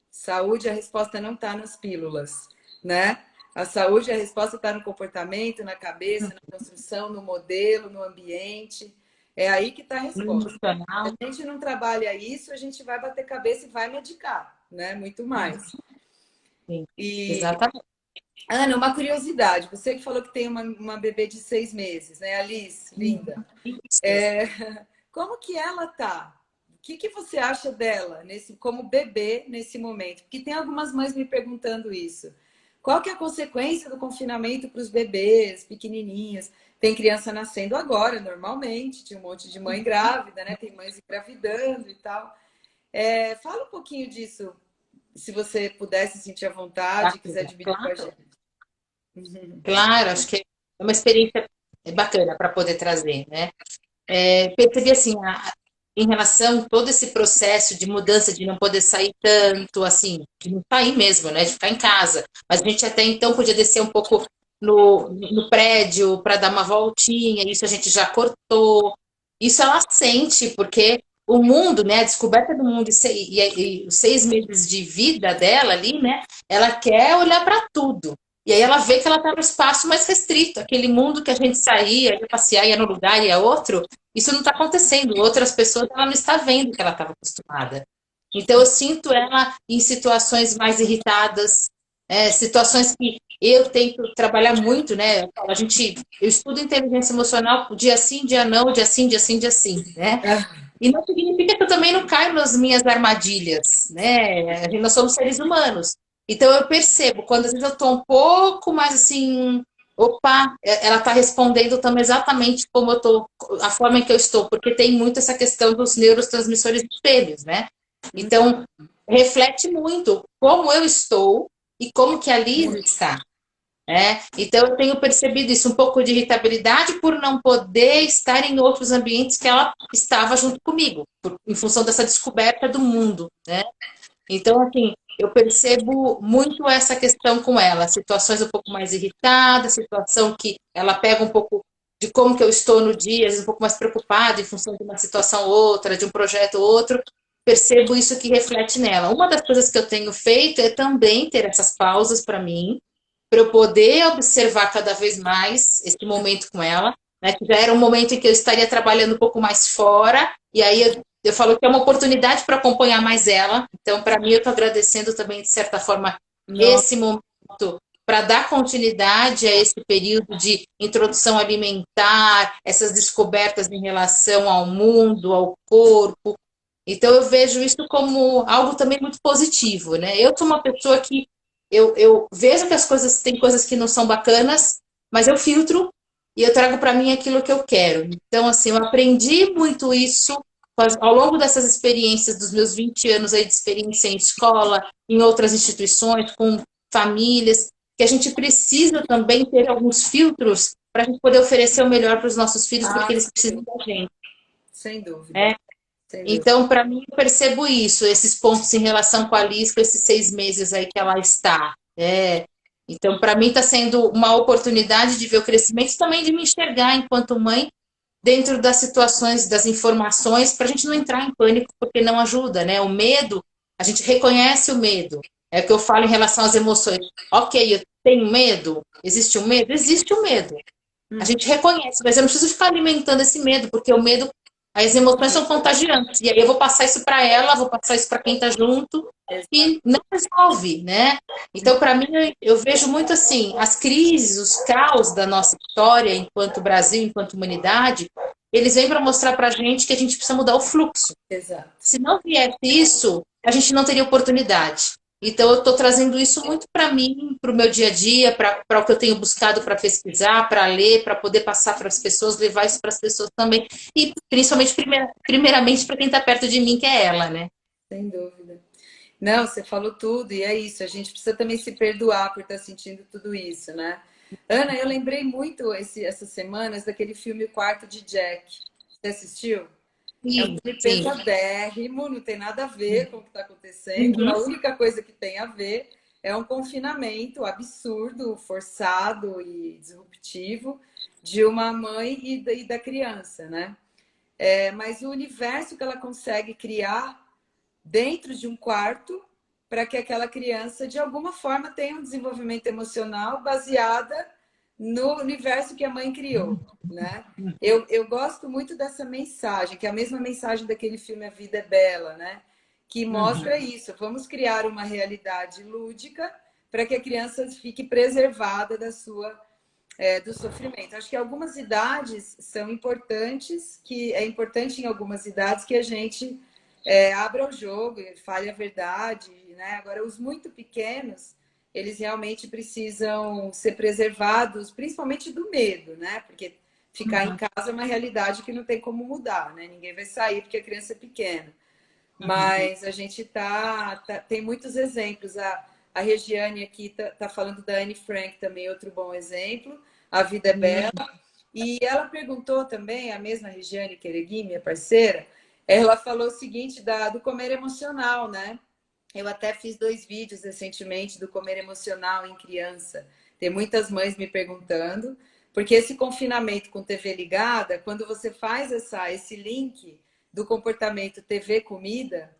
Saúde, a resposta não está nas pílulas, né? A saúde, a resposta está no comportamento, na cabeça, na construção, no modelo, no ambiente. É aí que está a resposta. Se a gente não trabalha isso, a gente vai bater cabeça e vai medicar, né? Muito mais. Sim, E, exatamente. Ana, uma curiosidade. Você que falou que tem uma bebê de 6 meses, né? Alice, linda. Como que ela tá? O que você acha dela como bebê nesse momento? Porque tem algumas mães me perguntando isso. Qual que é a consequência do confinamento para os bebês pequenininhos? Tem criança nascendo agora, normalmente. Tinha um monte de mãe grávida, né? Tem mães engravidando e tal. Fala um pouquinho disso, se você pudesse sentir à vontade, quiser dividir com a gente. Claro, acho que é uma experiência bacana para poder trazer, né? Percebi assim, em relação a todo esse processo de mudança, de não poder sair tanto, assim, de não sair mesmo, né? De ficar em casa. Mas a gente até então podia descer um pouco no prédio para dar uma voltinha, isso a gente já cortou. Isso ela sente, porque o mundo, né? A descoberta do mundo e os 6 meses de vida dela ali, né? Ela quer olhar para tudo. E aí ela vê que ela está no espaço mais restrito, aquele mundo que a gente saía, ia passear, ia no lugar, ia outro, isso não está acontecendo. Outras pessoas, ela não está vendo que ela estava acostumada. Então, eu sinto ela em situações mais irritadas, situações que eu tento trabalhar muito, né? Eu estudo inteligência emocional dia sim, dia não, dia sim, dia sim, dia sim, né? E não significa que eu também não caio nas minhas armadilhas, né? Nós somos seres humanos. Então, eu percebo, quando às vezes eu estou um pouco mais assim, opa, ela está respondendo também exatamente como eu estou, a forma em que eu estou, porque tem muito essa questão dos neurotransmissores espelhos, né? Então, reflete muito como eu estou e como que a Liz está. Então, eu tenho percebido isso, um pouco de irritabilidade por não poder estar em outros ambientes que ela estava junto comigo, em função dessa descoberta do mundo, né? Então, assim, eu percebo muito essa questão com ela, situações um pouco mais irritadas, situação que ela pega um pouco de como que eu estou no dia, às vezes um pouco mais preocupada em função de uma situação ou outra, de um projeto ou outro, percebo isso que reflete nela. Uma das coisas que eu tenho feito é também ter essas pausas para mim, para eu poder observar cada vez mais esse momento com ela, né, que já era um momento em que eu estaria trabalhando um pouco mais fora, e aí eu falo que é uma oportunidade para acompanhar mais ela. Então, para mim, eu estou agradecendo também, de certa forma, esse momento para dar continuidade a esse período de introdução alimentar, essas descobertas em relação ao mundo, ao corpo. Então, eu vejo isso como algo também muito positivo, né? Eu sou uma pessoa que eu vejo que as coisas, tem coisas que não são bacanas, mas eu filtro e eu trago para mim aquilo que eu quero. Então, assim, eu aprendi muito isso ao longo dessas experiências, dos meus 20 anos aí de experiência em escola, em outras instituições, com famílias, que a gente precisa também ter alguns filtros para a gente poder oferecer o melhor para os nossos filhos, porque eles precisam da gente. Sem dúvida. Então, para mim, eu percebo isso, esses pontos em relação com a Liz, com esses 6 meses aí que ela está. Então, para mim, está sendo uma oportunidade de ver o crescimento e também de me enxergar enquanto mãe dentro das situações, das informações, para a gente não entrar em pânico, porque não ajuda, né? O medo, a gente reconhece o medo. É o que eu falo em relação às emoções. Ok, eu tenho medo? Existe um medo? Existe o medo. A gente reconhece, mas eu não preciso ficar alimentando esse medo, porque o medo, as emoções são contagiantes. E aí eu vou passar isso para ela, vou passar isso para quem está junto, e não resolve, né? Então, para mim, eu vejo muito assim, as crises, os caos da nossa história enquanto Brasil, enquanto humanidade, eles vêm para mostrar para a gente que a gente precisa mudar o fluxo. Exato. Se não viesse isso, a gente não teria oportunidade. Então, eu estou trazendo isso muito para mim, para o meu dia a dia, para o que eu tenho buscado para pesquisar, para ler, para poder passar para as pessoas, levar isso para as pessoas também. E, principalmente, primeiramente, para quem está perto de mim, que é ela, né? Sem dúvida. Não, você falou tudo, e é isso. A gente precisa também se perdoar por estar sentindo tudo isso, né? Ana, eu lembrei muito essas semanas daquele filme O Quarto de Jack. Você assistiu? É um Sim, filme sim. pesadérrimo, não tem nada a ver com o que está acontecendo. A Uhum, única coisa que tem a ver é um confinamento absurdo, forçado e disruptivo de uma mãe e da criança, né? Mas o universo que ela consegue criar dentro de um quarto para que aquela criança, de alguma forma, tenha um desenvolvimento emocional baseada no universo que a mãe criou, né? Eu gosto muito dessa mensagem, que é a mesma mensagem daquele filme A Vida é Bela, né? Que mostra uhum, isso. Vamos criar uma realidade lúdica para que a criança fique preservada do sofrimento. Acho que algumas idades são importantes, que é importante em algumas idades que a gente abra o jogo, fale a verdade, né? Agora, os muito pequenos, eles realmente precisam ser preservados, principalmente do medo, né? Porque ficar em uhum, casa é uma realidade que não tem como mudar, né? Ninguém vai sair porque a criança é pequena. uhum, Mas a gente tem muitos exemplos. A Regiane aqui tá falando da Anne Frank também, outro bom exemplo. A Vida é Bela. uhum, E ela perguntou também, a mesma Regiane Queregui, minha parceira, ela falou o seguinte do comer emocional, né? Eu até fiz 2 vídeos recentemente do comer emocional em criança. Tem muitas mães me perguntando, porque esse confinamento com TV ligada, quando você faz esse link do comportamento TV comida,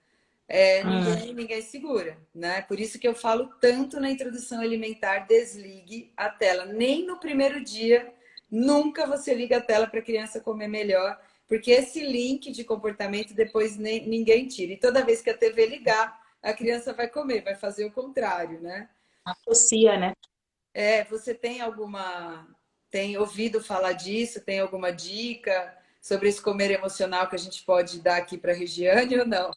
uhum. ninguém segura, né? Por isso que eu falo tanto na introdução alimentar, desligue a tela. Nem no primeiro dia, nunca você liga a tela para a criança comer melhor, porque esse link de comportamento depois ninguém tira. E toda vez que a TV ligar, a criança vai comer, vai fazer o contrário, né? Associa, né? Você tem ouvido falar disso? Tem alguma dica sobre esse comer emocional que a gente pode dar aqui para a Regiane ou não?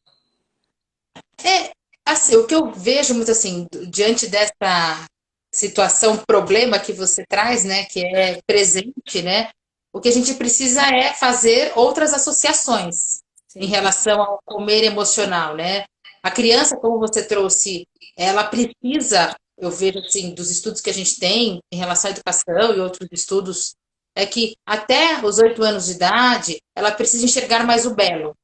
É, assim, o que eu vejo muito assim, diante dessa situação, problema que você traz, né, que é presente, né, o que a gente precisa é fazer outras associações em Sim. relação ao comer emocional, né? A criança, como você trouxe, ela precisa, eu vejo assim, dos estudos que a gente tem em relação à educação e outros estudos, é que até os 8 anos de idade, ela precisa enxergar mais o belo.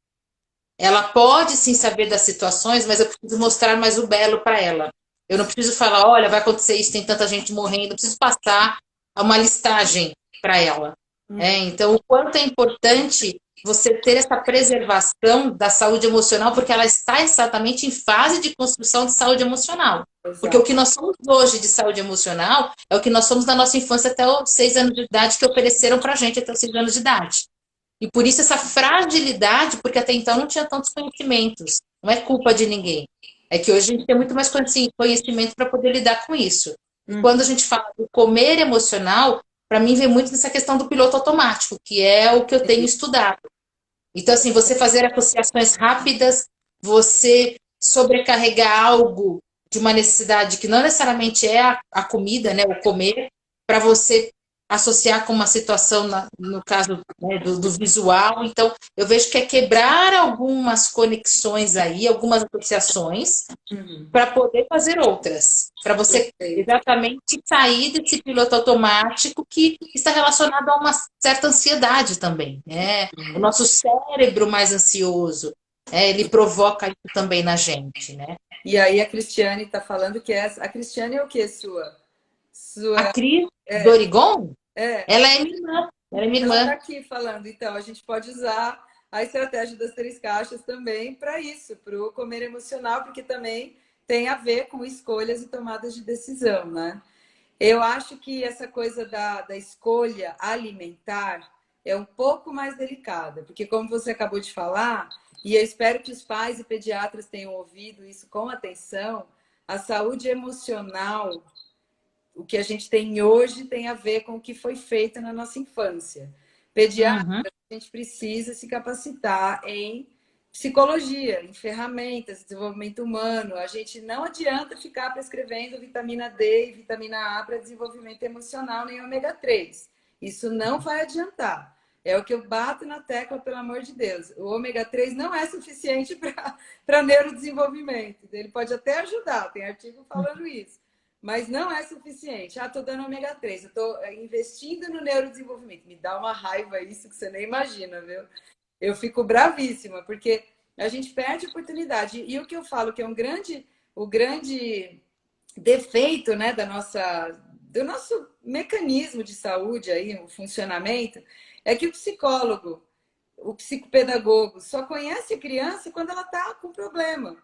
Ela pode sim saber das situações, mas eu preciso mostrar mais o belo para ela. Eu não preciso falar, olha, vai acontecer isso, tem tanta gente morrendo. Eu preciso passar uma listagem para ela. Uhum. Então, o quanto é importante você ter essa preservação da saúde emocional, porque ela está exatamente em fase de construção de saúde emocional. Porque o Exato. que nós somos hoje de saúde emocional é o que nós somos na nossa infância até os 6 anos de idade, que ofereceram para a gente até os 6 anos de idade. E por isso essa fragilidade, porque até então não tinha tantos conhecimentos. Não é culpa de ninguém. É que hoje a gente tem muito mais conhecimento para poder lidar com isso. E quando a Uhum. gente fala do comer emocional, para mim vem muito nessa questão do piloto automático, que é o que eu tenho estudado. Então, assim, você fazer associações rápidas, você sobrecarregar algo de uma necessidade que não necessariamente é a comida, né, o comer, para você associar com uma situação, no caso, né, do visual. Então, eu vejo que é quebrar algumas conexões aí, algumas associações, Uhum. para poder fazer outras, para você Perfeito. exatamente sair desse piloto automático que está relacionado a uma certa ansiedade também, né? O nosso cérebro mais ansioso, ele provoca isso também na gente, né? E aí a Cristiane está falando que a Cristiane é o que sua? A Sua Cris é, Dorigon, é, ela é minha irmã, ela é minha ela está irmã. aqui falando. Então a gente pode usar a estratégia das 3 caixas também para isso, para o comer emocional, porque também tem a ver com escolhas e tomadas de decisão, né? Eu acho que essa coisa da escolha alimentar é um pouco mais delicada, porque, como você acabou de falar, e eu espero que os pais e pediatras tenham ouvido isso com atenção, a saúde emocional, o que a gente tem hoje, tem a ver com o que foi feito na nossa infância. Pediatra, Uhum, a gente precisa se capacitar em psicologia, em ferramentas, desenvolvimento humano. A gente não adianta ficar prescrevendo vitamina D e vitamina A para desenvolvimento emocional nem ômega 3. Isso não vai adiantar. É o que eu bato na tecla, pelo amor de Deus. O ômega 3 não é suficiente para neurodesenvolvimento. Ele pode até ajudar, tem artigo falando isso. Mas não é suficiente. Ah, estou dando ômega 3, eu estou investindo no neurodesenvolvimento. Me dá uma raiva isso que você nem imagina, viu? Eu fico bravíssima, porque a gente perde a oportunidade. E o que eu falo que é o grande defeito, né, do nosso mecanismo de saúde aí, o funcionamento, é que o psicólogo, o psicopedagogo só conhece a criança quando ela está com problema,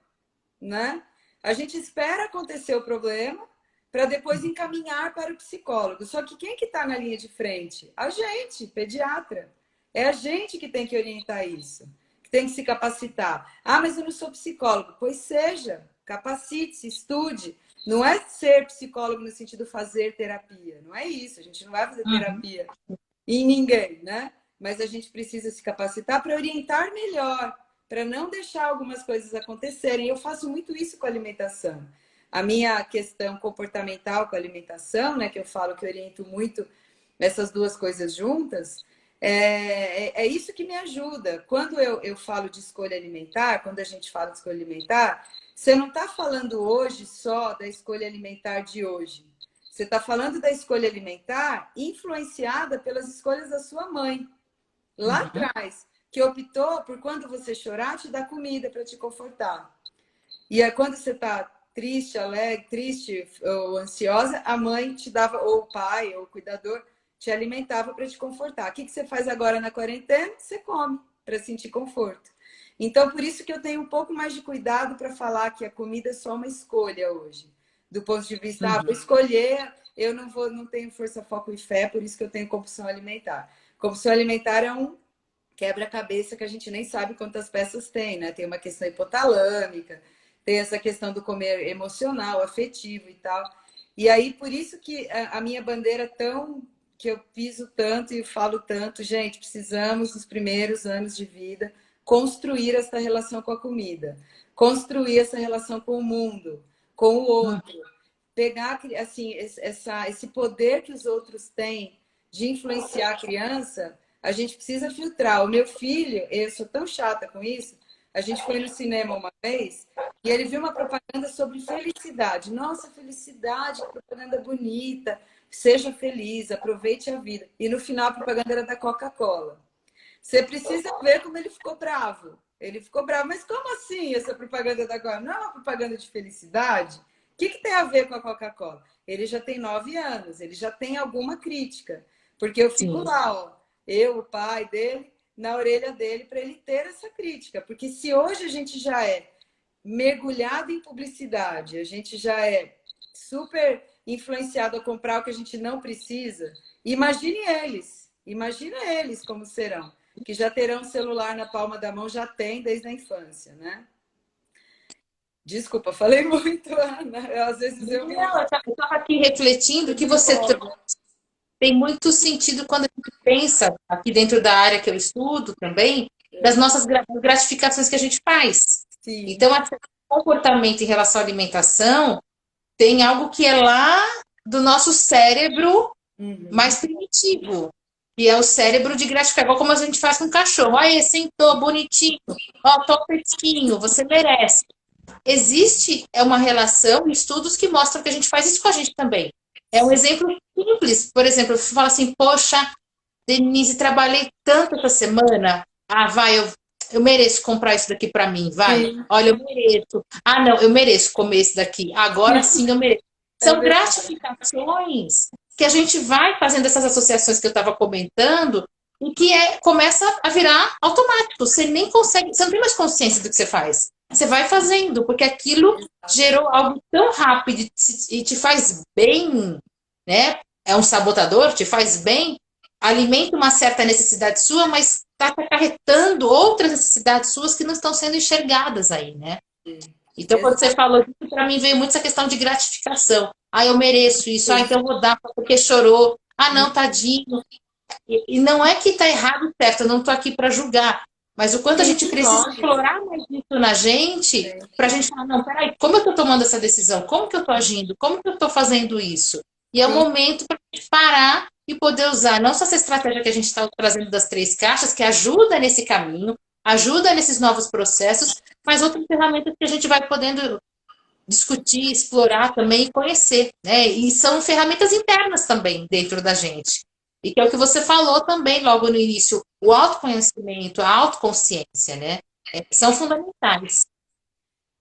né? A gente espera acontecer o problema para depois encaminhar para o psicólogo. Só que quem que está na linha de frente? A gente, pediatra. É a gente que tem que orientar isso, que tem que se capacitar. Ah, mas eu não sou psicólogo. Pois seja, capacite-se, estude. Não é ser psicólogo no sentido de fazer terapia. Não é isso. A gente não vai fazer terapia em ninguém, né? Mas a gente precisa se capacitar para orientar melhor, para não deixar algumas coisas acontecerem. Eu faço muito isso com a alimentação. A minha questão comportamental com a alimentação, né, que eu falo que eu oriento muito essas duas coisas juntas, é isso que me ajuda. Quando eu falo de escolha alimentar, quando a gente fala de escolha alimentar, você não está falando hoje só da escolha alimentar de hoje. Você está falando da escolha alimentar influenciada pelas escolhas da sua mãe, lá atrás, que optou por quando você chorar, te dar comida para te confortar. E aí, quando você está triste, alegre, triste ou ansiosa, a mãe te dava, ou o pai, ou o cuidador, te alimentava para te confortar. O que você faz agora na quarentena? Você come para sentir conforto. Então, por isso que eu tenho um pouco mais de cuidado para falar que a comida é só uma escolha hoje. Do ponto de vista, vou escolher, eu não tenho força, foco e fé, por isso que eu tenho compulsão alimentar. Compulsão alimentar é um quebra-cabeça que a gente nem sabe quantas peças tem, né? Tem uma questão hipotalâmica, tem essa questão do comer emocional, afetivo e tal. E aí, por isso que a minha bandeira é tão... que eu piso tanto e falo tanto, gente, precisamos, nos primeiros anos de vida, construir essa relação com a comida, construir essa relação com o mundo, com o outro, pegar assim, esse poder que os outros têm de influenciar a criança, a gente precisa filtrar. O meu filho, eu sou tão chata com isso, a gente foi no cinema uma vez e ele viu uma propaganda sobre felicidade. Nossa, felicidade, que propaganda bonita. Seja feliz, aproveite a vida. E no final a propaganda era da Coca-Cola. Você precisa ver como ele ficou bravo. Ele ficou bravo. Mas como assim essa propaganda da Coca-Cola? Não é uma propaganda de felicidade? O que tem a ver com a Coca-Cola? Ele já tem 9 anos, ele já tem alguma crítica. Porque eu fico lá, ó, eu, o pai dele, na orelha dele, para ele ter essa crítica. Porque se hoje a gente já é mergulhado em publicidade, a gente já é super influenciado a comprar o que a gente não precisa, imagine eles como serão, que já terão celular na palma da mão, já tem desde a infância, né? Desculpa, falei muito, Ana. Às vezes eu estava aqui refletindo que você trouxe. Tem muito sentido quando a gente pensa, aqui dentro da área que eu estudo também, das nossas gratificações que a gente faz. Sim. Então, o comportamento em relação à alimentação tem algo que é lá do nosso cérebro mais primitivo, que é o cérebro de gratificar, igual como a gente faz com o cachorro. Aí, sentou, bonitinho, ó, tô fresquinho, você merece. Existe uma relação, estudos que mostram que a gente faz isso com a gente também. É um exemplo simples. Por exemplo, você fala assim, poxa, Denise, trabalhei tanto essa semana. Ah, vai, eu mereço comprar isso daqui para mim, vai. Sim. Olha, eu mereço. Ah, não, eu mereço comer isso daqui. Agora sim eu mereço. São gratificações que a gente vai fazendo essas associações que eu estava comentando e que começa a virar automático. Você nem consegue, você não tem mais consciência do que você faz. Você vai fazendo, porque aquilo gerou algo tão rápido e te faz bem, né? É um sabotador, te faz bem, alimenta uma certa necessidade sua, mas está acarretando outras necessidades suas que não estão sendo enxergadas aí, né? Então, quando você falou isso, para mim veio muito essa questão de gratificação. Ah, eu mereço isso, ah, então eu vou dar porque chorou. Ah, não, tadinho. E não é que está errado, certo, eu não estou aqui para julgar. Mas o quanto a gente precisa explorar mais isso na gente, para a gente falar, não, peraí, como eu estou tomando essa decisão? Como que eu estou agindo? Como que eu estou fazendo isso? E é o momento para a gente parar e poder usar não só essa estratégia que a gente está trazendo das 3 caixas, que ajuda nesse caminho, ajuda nesses novos processos, mas outras ferramentas que a gente vai podendo discutir, explorar também e conhecer, né? E são ferramentas internas também dentro da gente. E que é o que você falou também logo no início, o autoconhecimento, a autoconsciência, né? São fundamentais.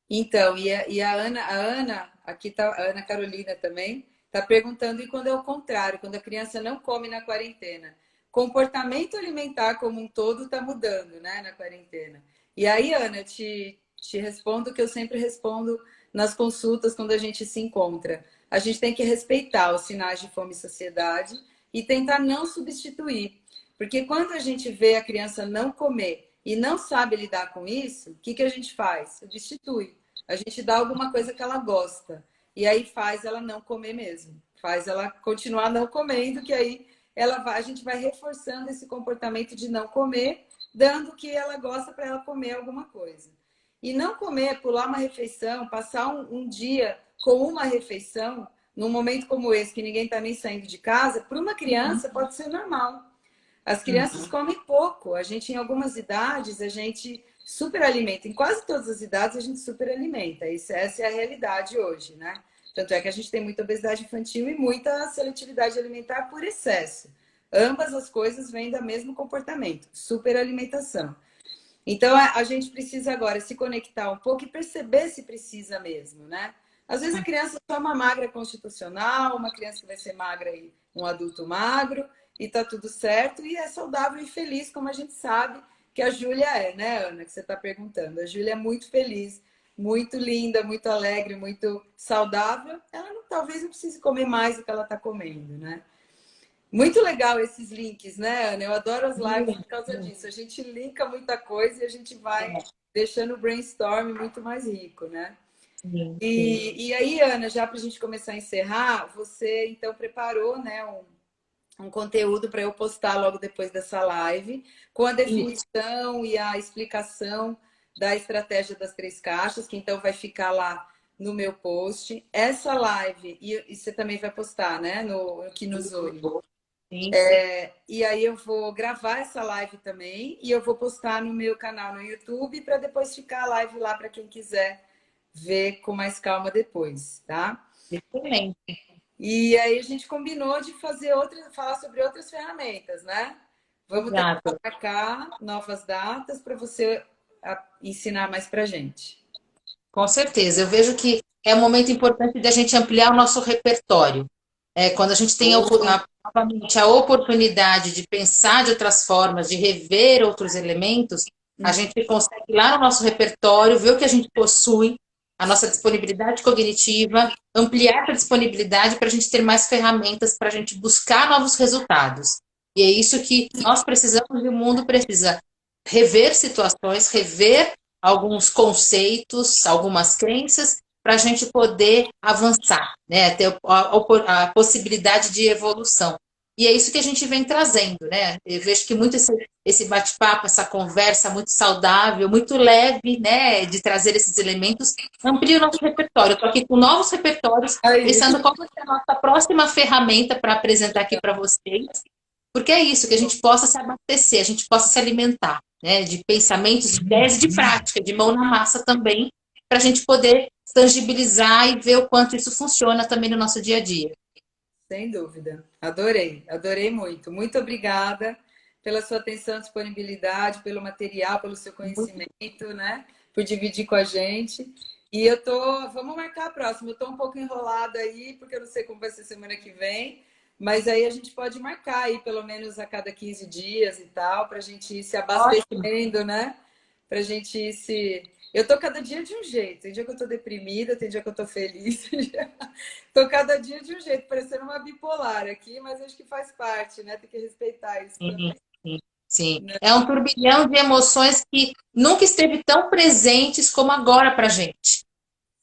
Então, a Ana, aqui tá a Ana Carolina também, está perguntando, e quando é o contrário, quando a criança não come na quarentena? Comportamento alimentar como um todo está mudando, né, na quarentena. E aí, Ana, te respondo o que eu sempre respondo nas consultas quando a gente se encontra. A gente tem que respeitar os sinais de fome e saciedade e tentar não substituir. Porque quando a gente vê a criança não comer e não sabe lidar com isso, o que, que a gente faz? Substitui. A gente dá alguma coisa que ela gosta. E aí faz ela não comer mesmo. Faz ela continuar não comendo, que aí a gente vai reforçando esse comportamento de não comer, dando o que ela gosta para ela comer alguma coisa. E não comer, pular uma refeição, passar um dia com uma refeição, num momento como esse, que ninguém está nem saindo de casa, para uma criança pode ser normal. As crianças comem pouco. A gente, em algumas idades, a gente superalimenta. Em quase todas as idades, a gente superalimenta. Essa é a realidade hoje, né? Tanto é que a gente tem muita obesidade infantil e muita seletividade alimentar por excesso. Ambas as coisas vêm do mesmo comportamento, superalimentação. Então, a gente precisa agora se conectar um pouco e perceber se precisa mesmo, né? Às vezes a criança só é uma magra constitucional, uma criança que vai ser magra e um adulto magro, e tá tudo certo, e é saudável e feliz, como a gente sabe que a Júlia é, né, Ana, que você está perguntando. A Júlia é muito feliz, muito linda, muito alegre, muito saudável. Ela talvez não precise comer mais do que ela está comendo, né? Muito legal esses links, né, Ana? Eu adoro as lives por causa disso. A gente linka muita coisa e a gente vai deixando o brainstorm muito mais rico, né? E aí, Ana, já para a gente começar a encerrar, você então preparou, né, um conteúdo para eu postar logo depois dessa live, com a definição e a explicação da estratégia das 3 caixas, que então vai ficar lá no meu post. Essa live, e você também vai postar, né, aqui no Zoom. E aí eu vou gravar essa live também e eu vou postar no meu canal no YouTube para depois ficar a live lá para quem quiser ver com mais calma depois, tá? Excelente. E aí a gente combinou de falar sobre outras ferramentas, né? Vamos tentar marcar novas datas para você ensinar mais para gente. Com certeza. Eu vejo que é um momento importante de a gente ampliar o nosso repertório. Quando a gente tem novamente a oportunidade de pensar de outras formas, de rever outros elementos, a gente consegue ir lá no nosso repertório, ver o que a gente possui, a nossa disponibilidade cognitiva, ampliar essa disponibilidade para a gente ter mais ferramentas para a gente buscar novos resultados. E é isso que nós precisamos e o mundo precisa rever situações, rever alguns conceitos, algumas crenças, para a gente poder avançar, né? Ter a possibilidade de evolução. E é isso que a gente vem trazendo, né? Eu vejo que muito esse bate-papo, essa conversa muito saudável, muito leve, né? De trazer esses elementos, amplia o nosso repertório. Eu estou aqui com novos repertórios, pensando qual vai ser a nossa próxima ferramenta para apresentar aqui para vocês. Porque é isso, que a gente possa se abastecer, a gente possa se alimentar, né? De pensamentos, de ideias, de prática, de mão na massa também, para a gente poder tangibilizar e ver o quanto isso funciona também no nosso dia a dia. Sem dúvida. Adorei muito. Muito obrigada pela sua atenção, disponibilidade, pelo material, pelo seu conhecimento, né? Por dividir com a gente. E vamos marcar a próxima. Eu tô um pouco enrolada aí, porque eu não sei como vai ser semana que vem, mas aí a gente pode marcar aí pelo menos a cada 15 dias e tal, para a gente ir se abastecendo, né? Para a gente ir se... Eu tô cada dia de um jeito. Tem dia que eu tô deprimida, tem dia que eu tô feliz. Tô cada dia de um jeito, parecendo uma bipolar aqui, mas acho que faz parte, né? Tem que respeitar isso. Sim. É um turbilhão de emoções que nunca esteve tão presentes como agora pra gente.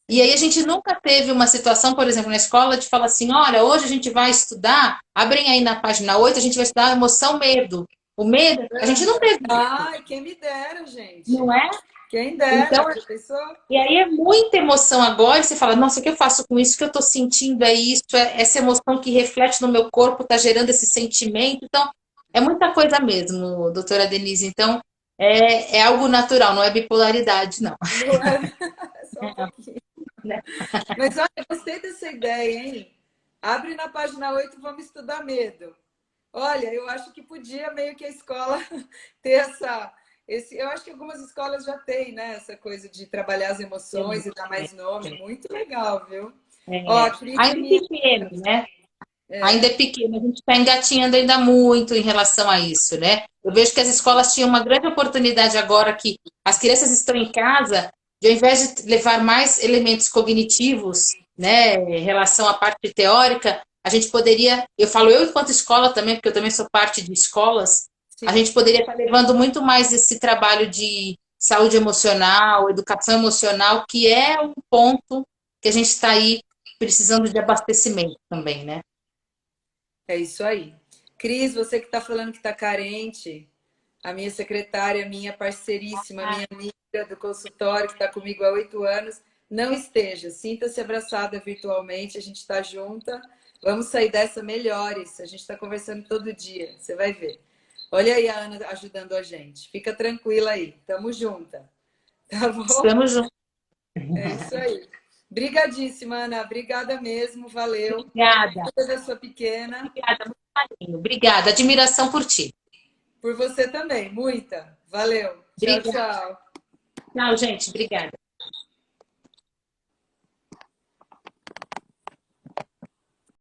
E aí a gente nunca teve uma situação, por exemplo, na escola, de falar assim, olha, hoje a gente vai estudar, abrem aí na página 8, a gente vai estudar a emoção medo. O medo, a gente não teve. Ai, quem me dera, gente. Não é? Quem dera, Então, já pensou? e aí é muita emoção agora, e você fala, nossa, o que eu faço com isso? O que eu estou sentindo é isso, essa emoção que reflete no meu corpo está gerando esse sentimento. Então, é muita coisa mesmo, doutora Denise. Então, é algo natural, não é bipolaridade, não. Não é? Só um pouquinho. Mas olha, eu gostei dessa ideia, hein? Abre na página 8 e vamos estudar medo. Olha, eu acho que podia meio que a escola ter eu acho que algumas escolas já têm, né? Essa coisa de trabalhar as emoções e dar mais nome. Muito legal, viu? Ó, a Cris é Ainda é minha. pequeno, né? Ainda É, é pequeno, a gente está engatinhando ainda muito em relação a isso, né? Eu vejo que as escolas tinham uma grande oportunidade agora que as crianças estão em casa, de ao invés de levar mais elementos cognitivos, né, em relação à parte teórica, a gente poderia, eu falo eu enquanto escola também, porque eu também sou parte de escolas, a sim, gente poderia estar levando muito mais esse trabalho de saúde emocional, educação emocional, que é um ponto que a gente está aí precisando de abastecimento também, né? é isso aí. Cris, você que está falando que está carente, a minha secretária, minha parceiríssima, minha amiga do consultório, que está comigo há 8 anos, não esteja. Sinta-se abraçada virtualmente, a gente está junta. Vamos sair dessa melhores. A gente está conversando todo dia, você vai ver. Olha aí a Ana ajudando a gente. Fica tranquila aí, tamo junta. Tá bom? Estamos juntos. É isso aí. Brigadíssima, Ana. Obrigada mesmo, valeu. Obrigada, Cuida da sua pequena. obrigada, muito carinho. Obrigada, admiração por ti. Por você também, muita. Valeu. Tchau, Obrigada. tchau. Tchau, gente. Obrigada.